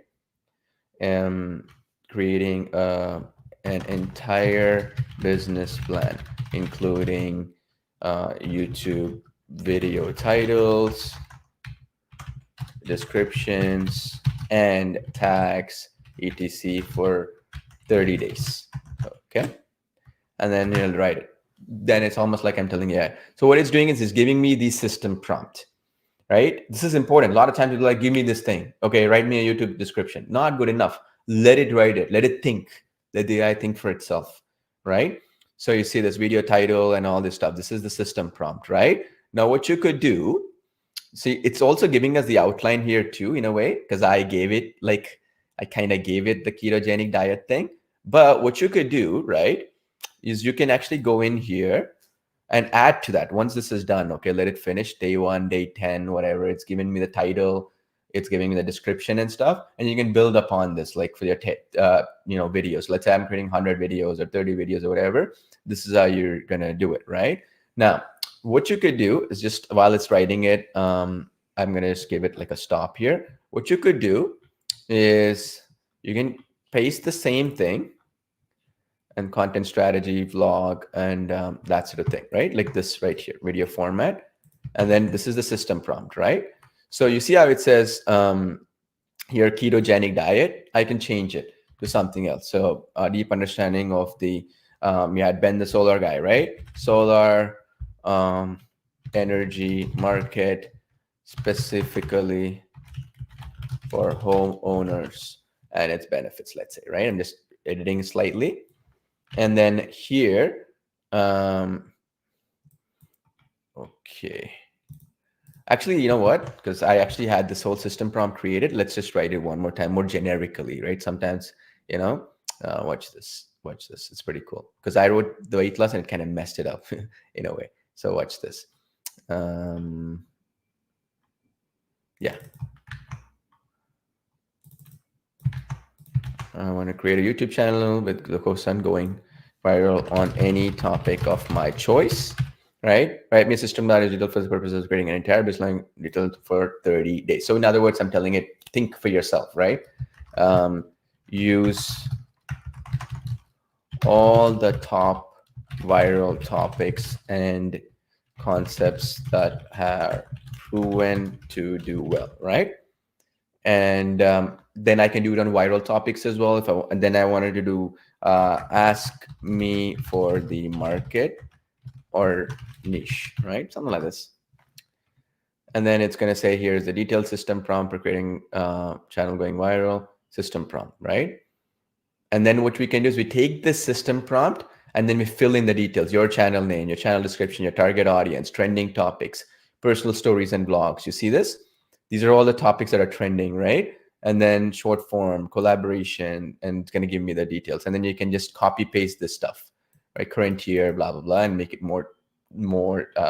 um, creating an entire business plan, including YouTube video titles, descriptions, and tags, etc. for 30 days. Okay. And then you'll write it. Then it's almost like I'm telling AI. So what it's doing is it's giving me the system prompt, right? This is important. A lot of times people are like, give me this thing. Okay, write me a YouTube description. Not good enough. Let it write it. Let it think. Let the AI think for itself, right? So you see this video title and all this stuff. This is the system prompt, right? Now what you could do, see, it's also giving us the outline here too, in a way, because I gave it like, I kind of gave it the ketogenic diet thing. But what you could do, right, is you can actually go in here and add to that once this is done. Okay, let it finish day 1, day 10, whatever. It's giving me the title, it's giving me the description and stuff, and you can build upon this, like for your videos. Let's say I'm creating 100 videos or 30 videos or whatever. This is how you're gonna do it, right? Now what you could do is, just while it's writing it, I'm gonna just give it like a stop here. What you could do is you can paste the same thing and content strategy, vlog, and that sort of thing, right? Like this right here, video format. And then this is the system prompt, right? So you see how it says here, ketogenic diet. I can change it to something else. So a deep understanding of the, you had Ben the solar guy, right? Solar energy market specifically for homeowners and its benefits, let's say, right? I'm just editing slightly. And then here, okay. Actually, you know what? Because I actually had this whole system prompt created. Let's just write it one more time, more generically, right? Sometimes, watch this. Watch this. It's pretty cool. Because I wrote the weight loss and it kind of messed it up in a way. So watch this. Yeah. I want to create a YouTube channel with the co-son going viral on any topic of my choice, right? Write me a system that is detailed for the purpose of creating an entire business line detailed for 30 days. So in other words, I'm telling it, think for yourself, right? Use all the top viral topics and concepts that are proven to do well, right? And then I can do it on viral topics as well. And then I wanted to do ask me for the market or niche, right? Something like this. And then it's going to say, here's the detailed system prompt for creating channel going viral, system prompt, right? And then what we can do is we take this system prompt and then we fill in the details, your channel name, your channel description, your target audience, trending topics, personal stories and blogs. You see this? These are all the topics that are trending, right? And then short form, collaboration, and it's going to give me the details. And then you can just copy paste this stuff, right? Current year, blah, blah, blah, and make it more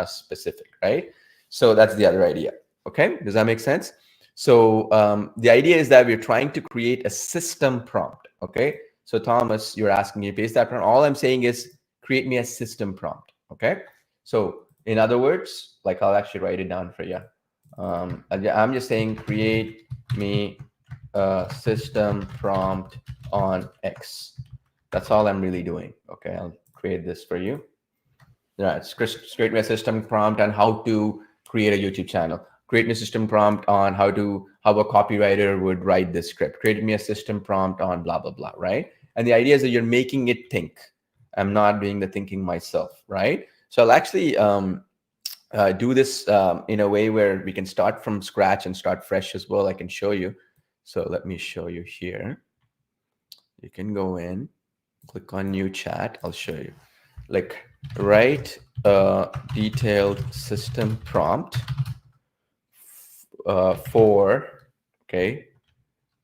specific, right? So that's the other idea. Okay, does that make sense? So the idea is that we're trying to create a system prompt. Okay, so Thomas, you're asking me to paste that prompt. All I'm saying is create me a system prompt. Okay, so in other words, like I'll actually write it down for you. I'm just saying create me a system prompt on X. That's all I'm really doing. Okay, I'll create this for you. Yeah, it's create me a system prompt on how to create a YouTube channel. Create me a system prompt on how a copywriter would write this script. Create me a system prompt on blah, blah, blah, right? And the idea is that you're making it think. I'm not doing the thinking myself, right? So I'll actually do this in a way where we can start from scratch and start fresh as well. I can show you. So let me show you here. You can go in, click on new chat. I'll show you. Like, write a detailed system prompt for, okay,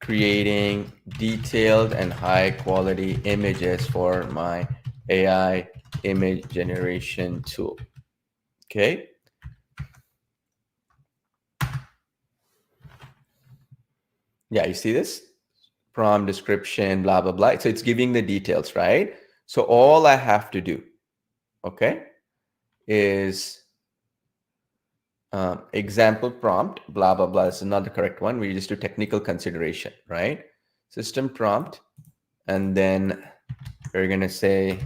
creating detailed and high quality images for my AI image generation tool. Okay. Yeah, you see this? Prompt description, blah, blah, blah. So it's giving the details, right? So all I have to do, okay, is example prompt, blah, blah, blah. This is not the correct one. We just do technical consideration, right? System prompt. And then we're going to say,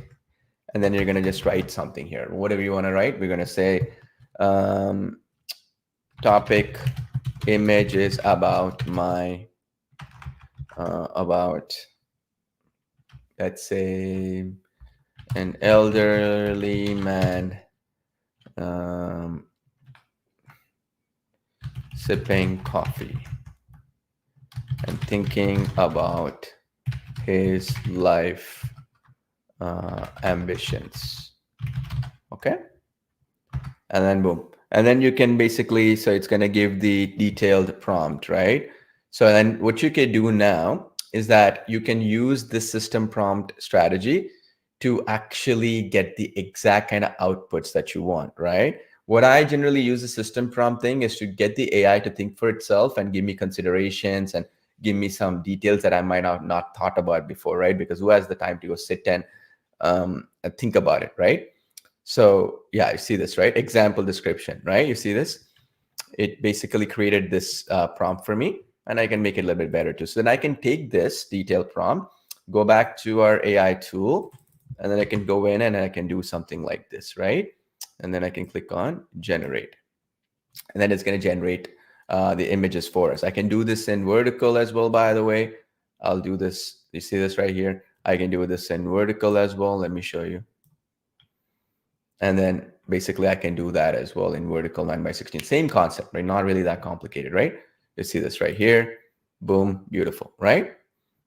and then you're going to just write something here. Whatever you want to write, we're going to say topic image is about my, about, let's say, an elderly man sipping coffee and thinking about his life ambitions. Okay. And then boom. And then you can basically, so it's going to give the detailed prompt, right? So then what you can do now is that you can use this system prompt strategy to actually get the exact kind of outputs that you want, right? What I generally use the system prompt thing is to get the AI to think for itself and give me considerations and give me some details that I might have not thought about before, right? Because who has the time to go sit and think about it, right? So yeah, you see this, right? Example description, right? You see this? It basically created this prompt for me, and I can make it a little bit better too. So then I can take this detailed prompt, go back to our AI tool, and then I can go in and I can do something like this, right? And then I can click on generate. And then it's going to generate the images for us. I can do this in vertical as well, by the way. I'll do this. You see this right here? I can do this in vertical as well. Let me show you. And then basically I can do that as well in vertical 9:16. Same concept, right? Not really that complicated, right? You see this right here. Boom, beautiful, right?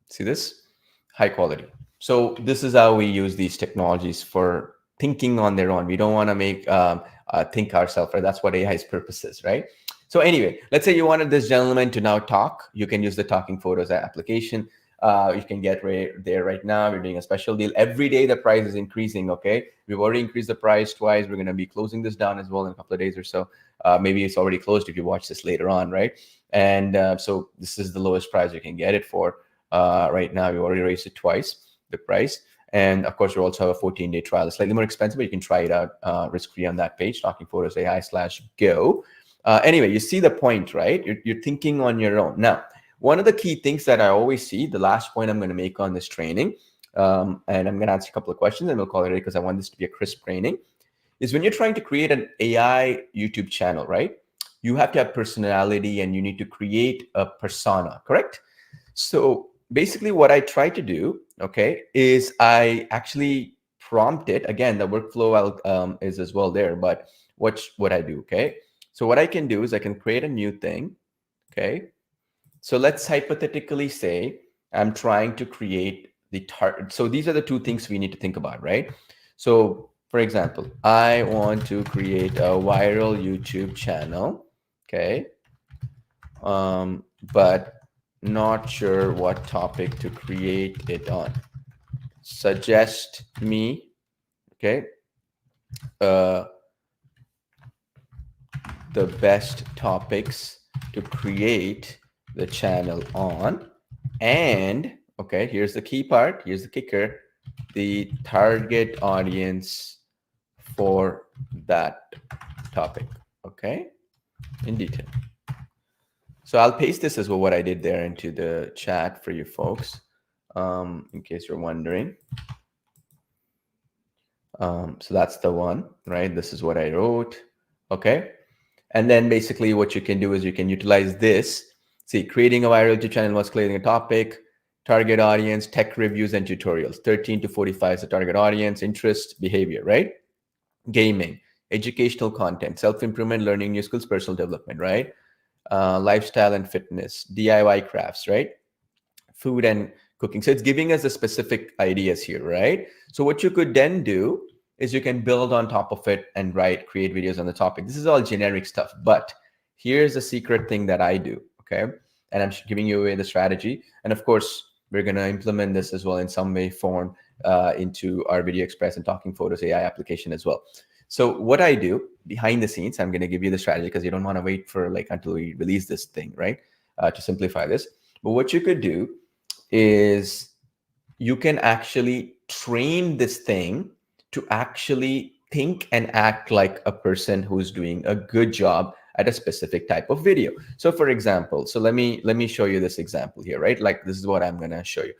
See this? High quality. So this is how we use these technologies for thinking on their own. We don't want to make think ourselves, right? That's what AI's purpose is, right? So anyway, let's say you wanted this gentleman to now talk. You can use the Talking Photos application. You can get there right now. We're doing a special deal. Every day the price is increasing, okay? We've already increased the price twice. We're going to be closing this down as well in a couple of days or so. Maybe it's already closed if you watch this later on, right? And so this is the lowest price you can get it for. Right now, we already raised it twice, the price. And of course, we also have a 14-day trial. It's slightly more expensive, but you can try it out risk-free on that page, Talking Photos AI/go. Anyway, you see the point, right? You're thinking on your own. Now, one of the key things that I always see, the last point I'm going to make on this training, and I'm going to answer a couple of questions and we'll call it ready because I want this to be a crisp training, is when you're trying to create an AI YouTube channel, right? You have to have personality and you need to create a persona, correct? So basically what I try to do, okay, is I actually prompt it. Again, the workflow is as well there, but what I do, okay? So what I can do is I can create a new thing, okay? So let's hypothetically say I'm trying to create the target. So these are the two things we need to think about, right? So for example, I want to create a viral YouTube channel, okay? But not sure what topic to create it on. Suggest me, okay, the best topics to create the channel on. And okay, here's the key part, here's the kicker, the target audience for that topic, okay, in detail. So I'll paste this as well, what I did there, into the chat for you folks, in case you're wondering. So that's the one, right? This is what I wrote, okay? And then basically what you can do is you can utilize this. See, creating a viral YouTube channel was creating a topic. Target audience, tech reviews and tutorials. 13 to 45 is the target audience, interest, behavior, right? Gaming, educational content, self-improvement, learning new skills, personal development, right? Lifestyle and fitness, DIY crafts, right? Food and cooking. So it's giving us the specific ideas here, right? So what you could then do is you can build on top of it and create videos on the topic. This is all generic stuff, but here's the secret thing that I do, okay? And I'm giving you away the strategy. And of course, we're going to implement this as well in some way, form, into our Video Express and Talking Photos AI application as well. So what I do behind the scenes, I'm going to give you the strategy because you don't want to wait for like until we release this thing, right? To simplify this. But what you could do is you can actually train this thing to actually think and act like a person who's doing a good job at a specific type of video. So for example, so let me show you this example here, right? Like this is what I'm going to show you.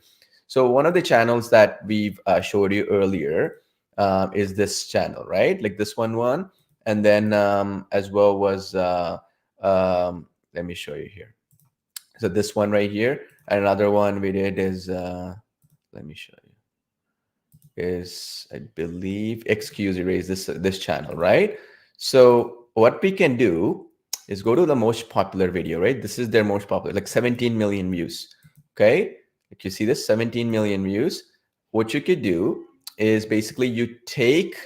So one of the channels that we've showed you earlier is this channel, right? Like this one. And then as well was, let me show you here. So this one right here. And another one we did is, let me show you, is I believe Excuse Erase, this channel, right? So what we can do is go to the most popular video, right? This is their most popular, like 17 million views, okay? Like you see this, 17 million views. What you could do is basically you take,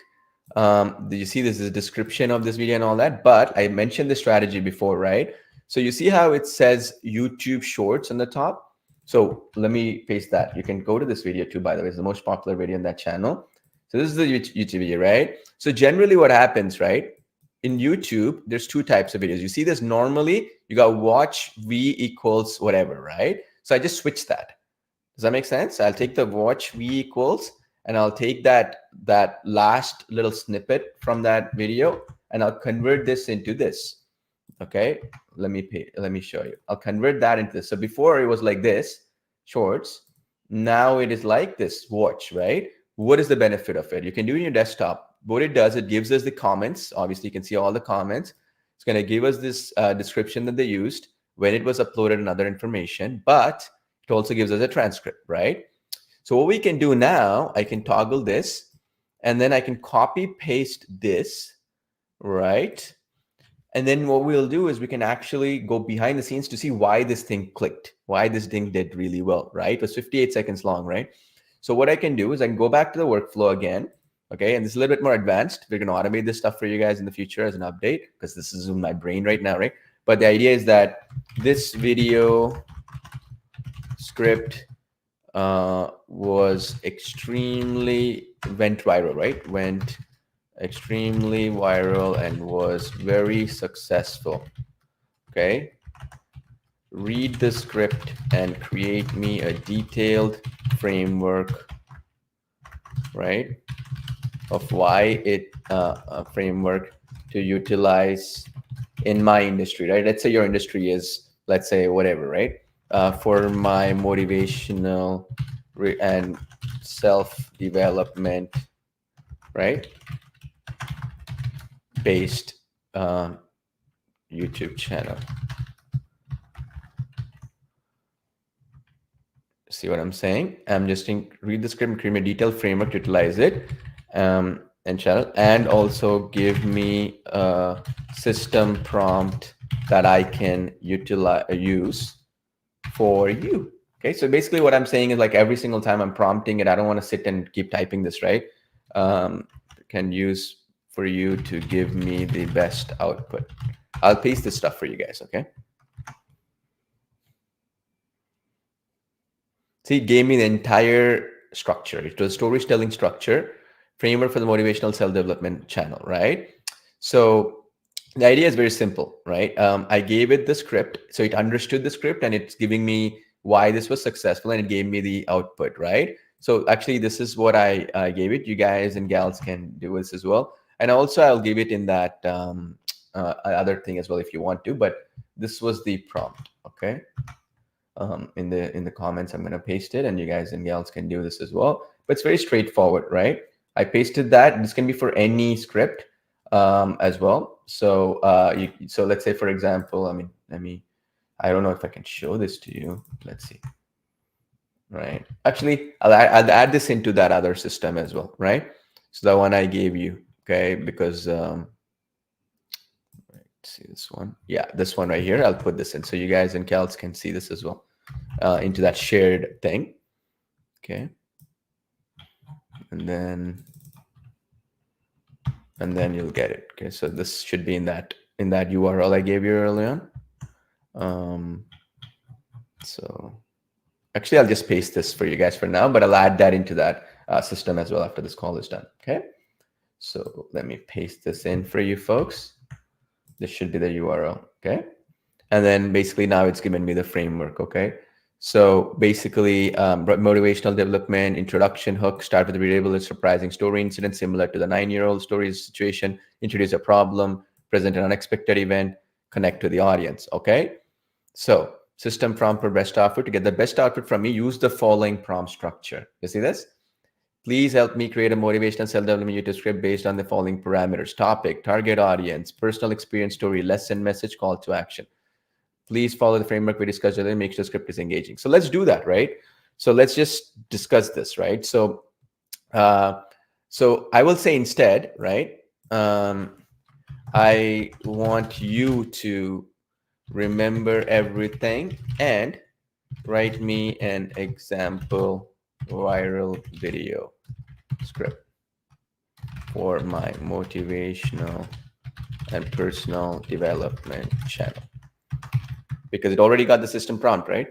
you see this is a description of this video and all that, but I mentioned the strategy before, right? So you see how it says YouTube Shorts on the top? So let me paste that. You can go to this video too, by the way. It's the most popular video in that channel. So this is the YouTube video, right? So generally what happens, right? In YouTube, there's two types of videos. You see this normally, you got watch V equals whatever, right? So I just switched that. Does that make sense? I'll take the watch V equals and I'll take that last little snippet from that video and I'll convert this into this. Okay, let me show you. I'll convert that into this. So before it was like this, shorts. Now it is like this, watch, right? What is the benefit of it? You can do it in your desktop. What it does, it gives us the comments. Obviously, you can see all the comments. It's going to give us this description that they used, when it was uploaded, and other information. But it also gives us a transcript, right? So what we can do now, I can toggle this, and then I can copy paste this, right? And then what we'll do is we can actually go behind the scenes to see why this thing clicked, why this thing did really well, right? It was 58 seconds long, right? So what I can do is I can go back to the workflow again, okay? And this is a little bit more advanced. We're going to automate this stuff for you guys in the future as an update because this is in my brain right now, right? But the idea is that this video script was went viral, right? Went extremely viral and was very successful. Okay, read the script and create me a detailed framework, right, of why it a framework to utilize in my industry, right? Let's say your industry is, let's say whatever, right? For my motivational and self-development, right, based YouTube channel. See what I'm saying? I'm just read the script and create a detailed framework to utilize it, and channel, and also give me a system prompt that I can use for you. Okay, so basically what I'm saying is like every single time I'm prompting it, I don't want to sit and keep typing this, right? Can use for you to give me the best output. I'll paste this stuff for you guys, okay? See, it gave me the entire structure. It was storytelling structure, framework for the motivational self-development channel, right? So the idea is very simple, right? I gave it the script, so it understood the script and it's giving me why this was successful and it gave me the output, right? So actually this is what I gave it. You guys and gals can do this as well. And also I'll give it in that other thing as well if you want to, but this was the prompt, okay? In the comments, I'm going to paste it and you guys and gals can do this as well. But it's very straightforward, right? I pasted that. This can be for any script as well. So so let's say, for example, I mean, I don't know if I can show this to you. Let's see. right? Actually, I'll add this into that other system as well, right? So the one I gave you, okay, because see this one, yeah, this one right here. I'll put this in so you guys and Calcs can see this as well into that shared thing, okay, and then you'll get it. Okay, so this should be in that URL I gave you early on. So actually, I'll just paste this for you guys for now, but I'll add that into that system as well after this call is done. Okay, so let me paste this in for you folks. This should be the URL. Okay, and then basically now it's given me the framework. Okay, so basically motivational development, introduction hook, start with a relatable and surprising story incident similar to the 9-year-old story's situation, introduce a problem, present an unexpected event, connect to the audience. Okay, so system prompt for best output. To get the best output from me, use the following prompt structure. You see this? Please help me create a motivational self-development YouTube script based on the following parameters: topic, target audience, personal experience story, lesson, message, call to action. Please follow the framework we discussed earlier, make sure the script is engaging. So let's do that, right? So let's just discuss this, right? So I will say instead, right? I want you to remember everything and write me an example viral video script for my motivational and personal development channel, because it already got the system prompt, right?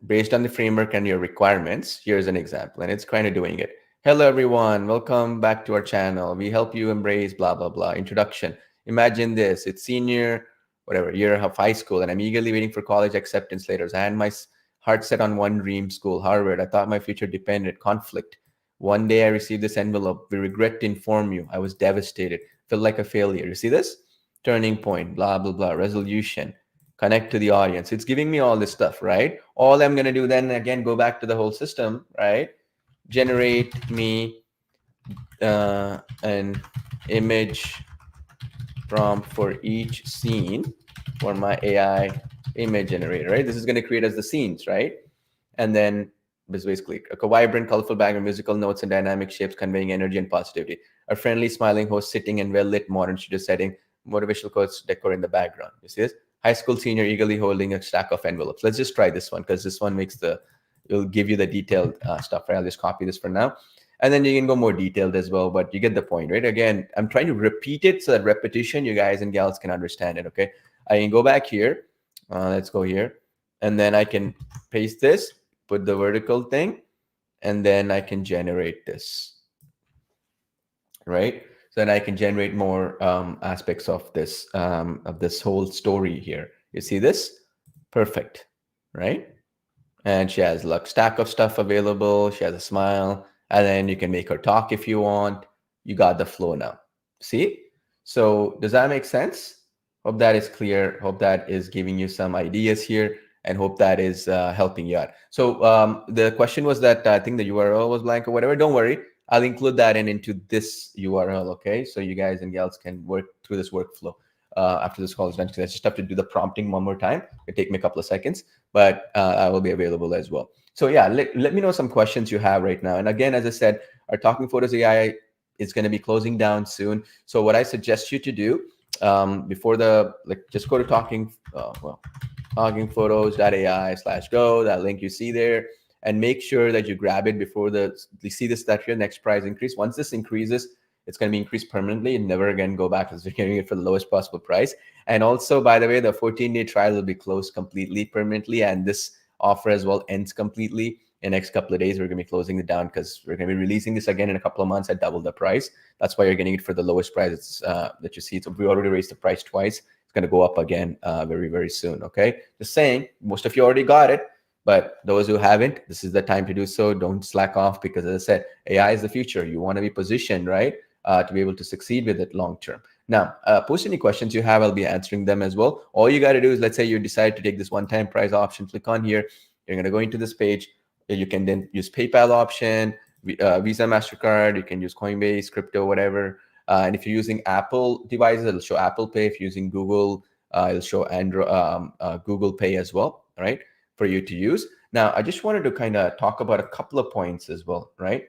Based on the framework and your requirements, here's an example, and it's kind of doing it. Hello, everyone. Welcome back to our channel. We help you embrace blah, blah, blah. Introduction. Imagine this. It's senior, whatever, year of high school, and I'm eagerly waiting for college acceptance letters. I had my heart set on one dream school, Harvard. I thought my future depended. Conflict. One day I received this envelope. We regret to inform you. I was devastated. Felt like a failure. You see this? Turning point, blah, blah, blah. Resolution. Connect to the audience. It's giving me all this stuff, right? All I'm going to do then, again, go back to the whole system, right? Generate me an image prompt for each scene for my AI image generator, right? This is going to create as the scenes, right? And then this basically a vibrant, colorful background, musical notes and dynamic shapes conveying energy and positivity. A friendly, smiling host sitting in well-lit modern studio setting, motivational quotes decor in the background. You see this? High school senior eagerly holding a stack of envelopes. Let's just try this one because this one it'll give you the detailed stuff, right? I'll just copy this for now. And then you can go more detailed as well, but you get the point, right? Again, I'm trying to repeat it so that repetition, you guys and gals can understand it, okay? I can go back here. Let's go here. And then I can paste this, put the vertical thing, and then I can generate this, right? So then I can generate more aspects of this whole story here. You see this? Perfect, right? And she has like stack of stuff available. She has a smile, and then you can make her talk if you want. You got the flow now. See? So does that make sense? Hope that is clear. Hope that is giving you some ideas here, and hope that is helping you out. So the question was that I think the URL was blank or whatever. Don't worry. I'll include that into this URL, okay? So you guys and gals can work through this workflow after this call is done. Because I just have to do the prompting one more time. It'll take me a couple of seconds, but I will be available as well. So yeah, let me know some questions you have right now. And again, as I said, our Talking Photos AI is going to be closing down soon. So what I suggest you to do before just go to talkingphotos.ai/go, that link you see there, and make sure that you grab it before you see this, that your next price increase. Once this increases, it's going to be increased permanently and never again go back, because we're getting it for the lowest possible price. And also, by the way, the 14-day trial will be closed completely permanently, and this offer as well ends completely in the next couple of days. We're going to be closing it down because we're going to be releasing this again in a couple of months at double the price. That's why you're getting it for the lowest price that you see. So we already raised the price twice. It's going to go up again very, very soon. Okay, just saying, most of you already got it, but those who haven't, this is the time to do so. Don't slack off, because as I said, AI is the future. You want to be positioned, right, to be able to succeed with it long term. Now, post any questions you have. I'll be answering them as well. All you got to do is, let's say you decide to take this one-time price option, click on here. You're going to go into this page. You can then use PayPal option, Visa, MasterCard. You can use Coinbase, crypto, whatever. And if you're using Apple devices, it'll show Apple Pay. If you're using Google, it'll show Android, Google Pay as well, right, for you to use. Now, I just wanted to kind of talk about a couple of points as well, right?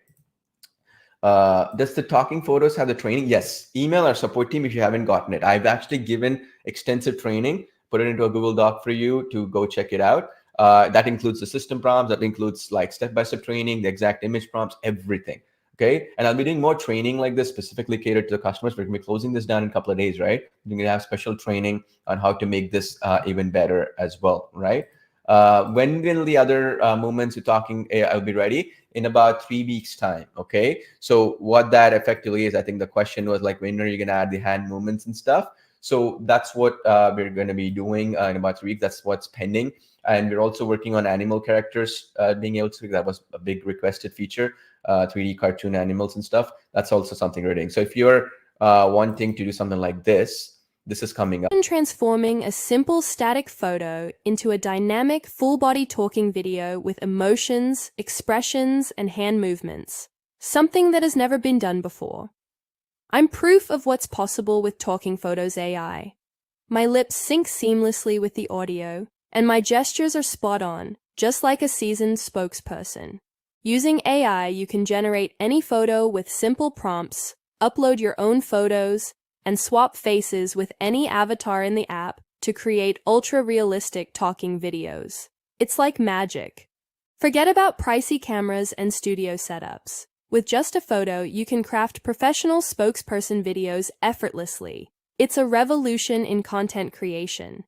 Does the talking photos have the training? Yes. Email our support team if you haven't gotten it. I've actually given extensive training, put it into a Google Doc for you to go check it out. That includes the system prompts, that includes like step-by-step training, the exact image prompts, everything. Okay. And I'll be doing more training like this specifically catered to the customers. We're going to be closing this down in a couple of days, right? We're going to have special training on how to make this even better as well, right? When will the other movements you're talking, I'll be ready? In about 3 weeks time. Okay, so what that effectively is, I think the question was like, when are you going to add the hand movements and stuff? So that's what we're going to be doing in about 3 weeks. That's what's pending. And we're also working on animal characters being able to, that was a big requested feature, 3D cartoon animals and stuff. That's also something we're doing. So if you're wanting to do something like this is coming up. Transforming a simple static photo into a dynamic full-body talking video with emotions, expressions, and hand movements. Something that has never been done before. I'm proof of what's possible with Talking Photos AI. My lips sync seamlessly with the audio, and my gestures are spot on, just like a seasoned spokesperson. Using AI, you can generate any photo with simple prompts, upload your own photos, and swap faces with any avatar in the app to create ultra-realistic talking videos. It's like magic. Forget about pricey cameras and studio setups. With just a photo, you can craft professional spokesperson videos effortlessly. It's a revolution in content creation.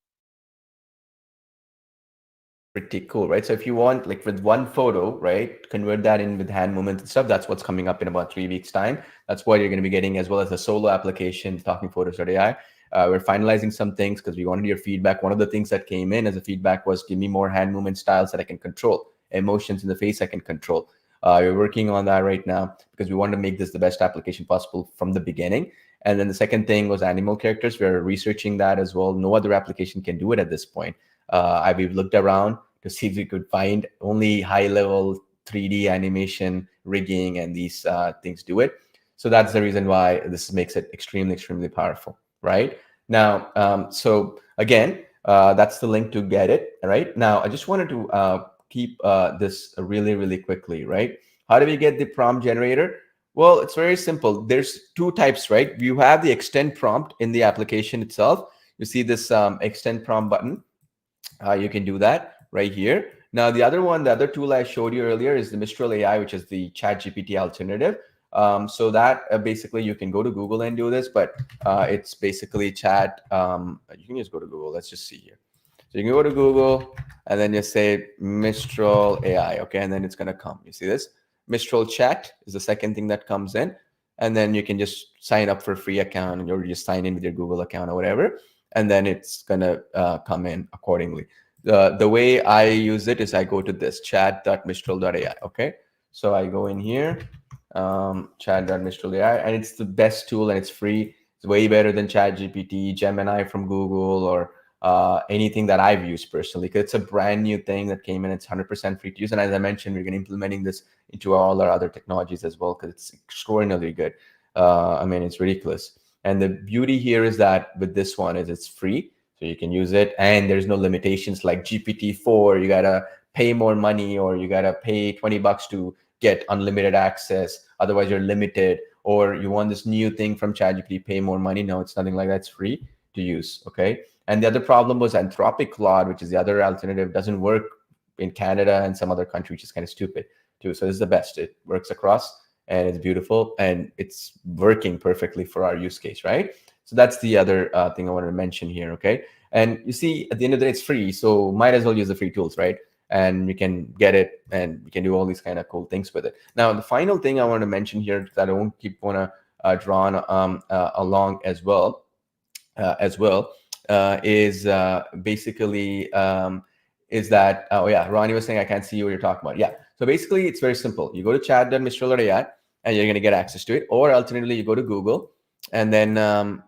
Pretty cool, right? So if you want, like with one photo, right, convert that in with hand movements and stuff, that's what's coming up in about 3 weeks time. That's what you're going to be getting, as well as the solo application, Talking Photos.ai. We're finalizing some things because we wanted your feedback. One of the things that came in as a feedback was, give me more hand movement styles that I can control, emotions in the face I can control. We're working on that right now because we want to make this the best application possible from the beginning. And then the second thing was animal characters. We're researching that as well. No other application can do it at this point. We've looked around to see if we could find only high-level 3D animation rigging and these things do it. So that's the reason why this makes it extremely, extremely powerful, right? Now, so again, that's the link to get it, right? Now, I just wanted to keep this really, really quickly, right? How do we get the prompt generator? Well, it's very simple. There's two types, right? You have the extend prompt in the application itself. You see this extend prompt button. You can do that right here. Now, the other tool I showed you earlier is the Mistral AI, which is the ChatGPT alternative. So that basically you can go to Google and do this, but it's basically chat. You can just go to Google. Let's just see here. So you can go to Google and then you say Mistral AI, okay? And then it's going to come. You see this? Mistral Chat is the second thing that comes in. And then you can just sign up for a free account, or you just sign in with your Google account or whatever. And then it's going to come in accordingly. The way I use it is I go to this chat.mistral.ai, okay? So I go in here, chat.mistral.ai, and it's the best tool and it's free. It's way better than ChatGPT, Gemini from Google, or anything that I've used personally, because it's a brand new thing that came in. It's 100% free to use. And as I mentioned, we're going to be implementing this into all our other technologies as well, because it's extraordinarily good. I mean, it's ridiculous. And the beauty here is that with this one is it's free. So you can use it, and there's no limitations like GPT-4. You got to pay more money, or you got to pay $20 to get unlimited access. Otherwise, you're limited. Or you want this new thing from ChatGPT, pay more money. No, it's nothing like that. It's free to use, okay? And the other problem was Anthropic Claude, which is the other alternative, doesn't work in Canada and some other country, which is kind of stupid too. So this is the best. It works across, and it's beautiful, and it's working perfectly for our use case, right? So that's the other thing I wanted to mention here, okay? And you see, at the end of the day, it's free, so might as well use the free tools, right? And you can get it, and you can do all these kind of cool things with it. Now, the final thing I want to mention here that I won't keep want to draw on along as well, is basically is that, oh yeah, Ronnie was saying I can't see what you're talking about. Yeah, so basically it's very simple. You go to chat.mistral.ai and you're going to get access to it, or alternatively you go to Google, and then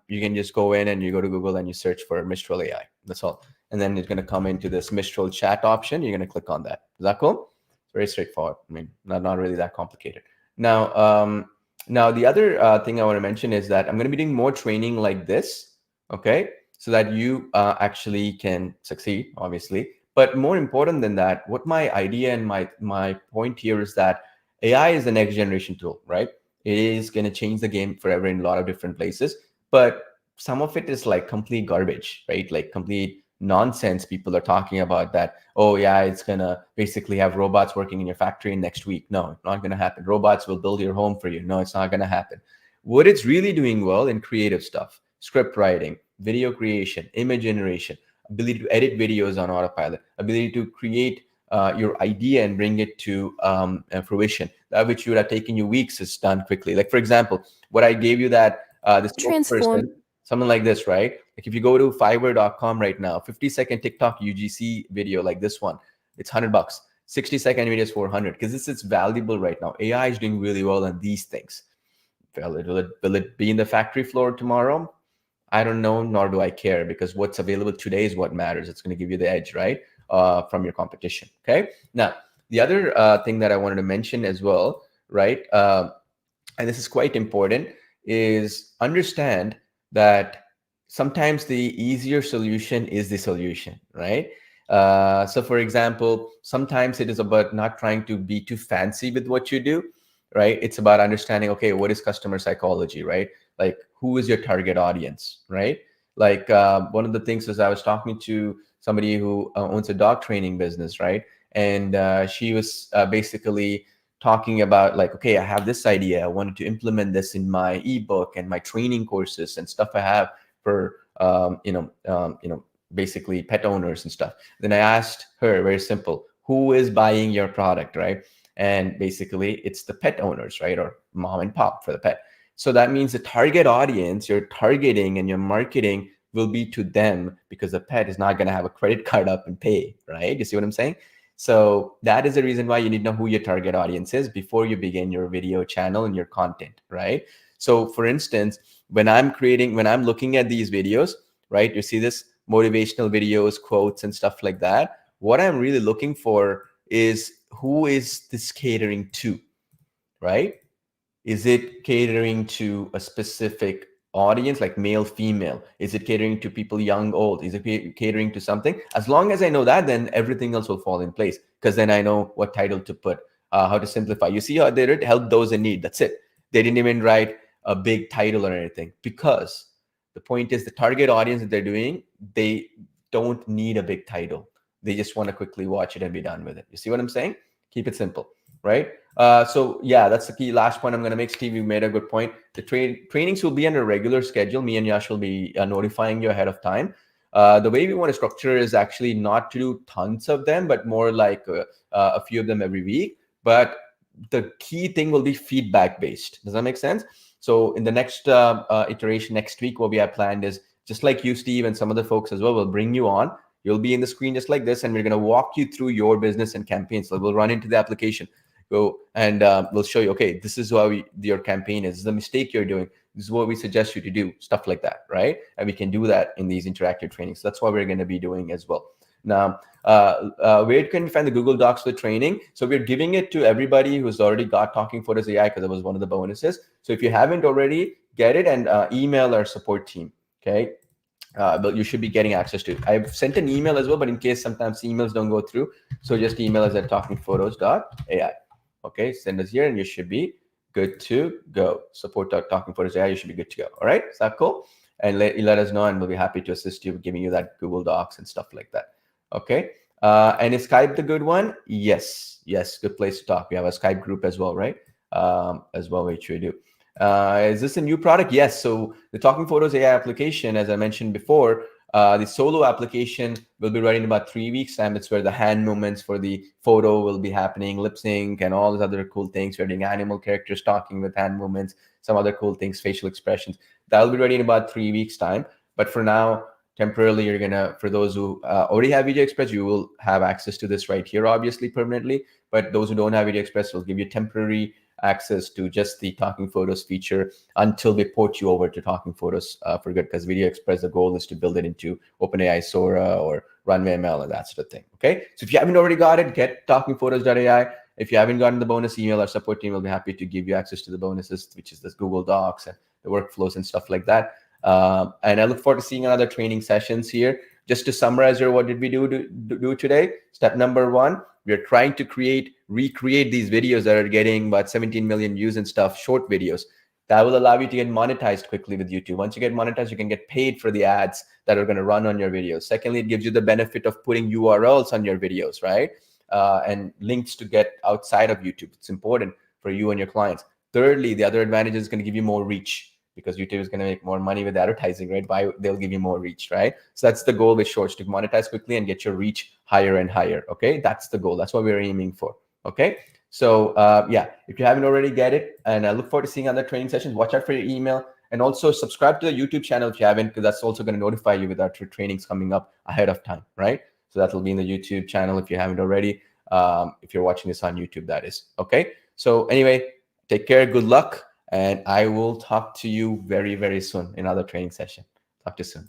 you can just go in and you go to Google and you search for Mistral AI. That's all. And then it's going to come into this Mistral chat option. You're going to click on that. Is that cool? It's very straightforward. I mean, not really that complicated. Now, now the other thing I want to mention is that I'm going to be doing more training like this, okay, so that you actually can succeed, obviously. But more important than that, what my idea and my point here is that AI is the next generation tool, right? It is going to change the game forever in a lot of different places, but some of it is like complete garbage, right? Like complete nonsense. People are talking about that. Oh yeah, it's gonna basically have robots working in your factory next week. No, not gonna happen. Robots will build your home for you. No, it's not gonna happen. What it's really doing well in creative stuff, script writing, video creation, image generation, ability to edit videos on autopilot, ability to create your idea and bring it to fruition, that which would have taken you weeks is done quickly. Like for example, what I gave you that this Transform. spokesperson, someone like this, right? Like if you go to Fiverr.com right now, 50-second TikTok UGC video like this one, it's $100. 60-second video is 400 because it's valuable right now. AI is doing really well on these things. Will it be in the factory floor tomorrow? I don't know, nor do I care, because what's available today is what matters. It's going to give you the edge, right, from your competition. Okay. Now, the other thing that I wanted to mention as well, right, and this is quite important, is understand that sometimes the easier solution is the solution, right? So, for example, sometimes it is about not trying to be too fancy with what you do, right? It's about understanding, okay, what is customer psychology, right? Like, who is your target audience, right? Like, one of the things is I was talking to somebody who owns a dog training business, right? And she was basically talking about like, okay, I have this idea. I wanted to implement this in my ebook and my training courses and stuff I have for basically pet owners and stuff. Then I asked her, very simple, who is buying your product, right? And basically it's the pet owners, right? Or mom and pop for the pet. So that means the target audience you're targeting and your marketing will be to them, because the pet is not going to have a credit card up and pay, right? You see what I'm saying? So that is the reason why you need to know who your target audience is before you begin your video channel and your content, right? So for instance, when I'm looking at these videos, right, you see this motivational videos, quotes and stuff like that. What I'm really looking for is, who is this catering to, right? Is it catering to a specific audience, like male, female? Is it catering to people young, old? Is it catering to something? As long as I know that, then everything else will fall in place, because then I know what title to put, how to simplify. You see how they did help those in need. That's it. They didn't even write a big title or anything, because the point is the target audience that they're doing, they don't need a big title. They just want to quickly watch it and be done with it. You see what I'm saying? Keep it simple, right? So yeah, that's the key last point I'm going to make. Steve, you made a good point. The trainings will be on a regular schedule. Me and Yash will be notifying you ahead of time. The way we want to structure is actually not to do tons of them, but more like a few of them every week. But the key thing will be feedback based. Does that make sense? So in the next iteration next week, what we have planned is, just like you, Steve, and some other folks as well, will bring you on. You'll be in the screen just like this, and we're going to walk you through your business and campaigns. So we'll run into the application, go and we'll show you, okay, this is how your campaign is. This is the mistake you're doing. This is what we suggest you to do, stuff like that, right? And we can do that in these interactive trainings. So that's what we're going to be doing as well. Now, where can you find the Google Docs for training? So we're giving it to everybody who's already got Talking Photos AI, because it was one of the bonuses. So if you haven't already, get it and email our support team, okay? But you should be getting access to it. I've sent an email as well, but in case sometimes emails don't go through, so just email us at talkingphotos.ai. Okay, send us here and you should be good to go. Support.talkingphotos.ai, you should be good to go. All right, is that cool? And let us know, and we'll be happy to assist you with giving you that Google Docs and stuff like that. Okay, and is Skype the good one? Yes, good place to talk. We have a Skype group as well, right? As well, which we do. Is this a new product? Yes. So the Talking Photos AI application, as I mentioned before, the solo application will be ready in about 3 weeks time. It's where the hand movements for the photo will be happening, lip sync and all these other cool things. We're doing animal characters talking with hand movements, some other cool things, facial expressions. That will be ready in about 3 weeks time. But for now, temporarily, you're gonna, for those who already have Video Express, you will have access to this right here, obviously permanently. But those who don't have Video Express, will give you temporary access to just the Talking Photos feature until we port you over to Talking Photos for good, because Video Express, the goal is to build it into OpenAI Sora or Runway ML and that sort of thing. Okay, so if you haven't already got it, get talkingphotos.ai. If you haven't gotten the bonus, email our support team. We'll be happy to give you access to the bonuses, which is this Google Docs and the workflows and stuff like that. And I look forward to seeing other training sessions here. Just to summarize here, what did we do today? Step number one, we are trying to recreate these videos that are getting about 17 million views and stuff, short videos. That will allow you to get monetized quickly with YouTube. Once you get monetized, you can get paid for the ads that are going to run on your videos. Secondly, it gives you the benefit of putting URLs on your videos, right? And links to get outside of YouTube. It's important for you and your clients. Thirdly, the other advantage is going to give you more reach, because YouTube is going to make more money with advertising, right? They'll give you more reach, right? So that's the goal with shorts, to monetize quickly and get your reach higher and higher. Okay, that's the goal. That's what we're aiming for. Okay, so yeah, if you haven't already, get it, and I look forward to seeing other training sessions. Watch out for your email, and also subscribe to the YouTube channel if you haven't, because that's also going to notify you with our trainings coming up ahead of time, right? So that will be in the YouTube channel if you haven't already. If you're watching this on YouTube, that is. Okay, so anyway, take care, good luck, and I will talk to you very, very soon in another training session. Talk to you soon.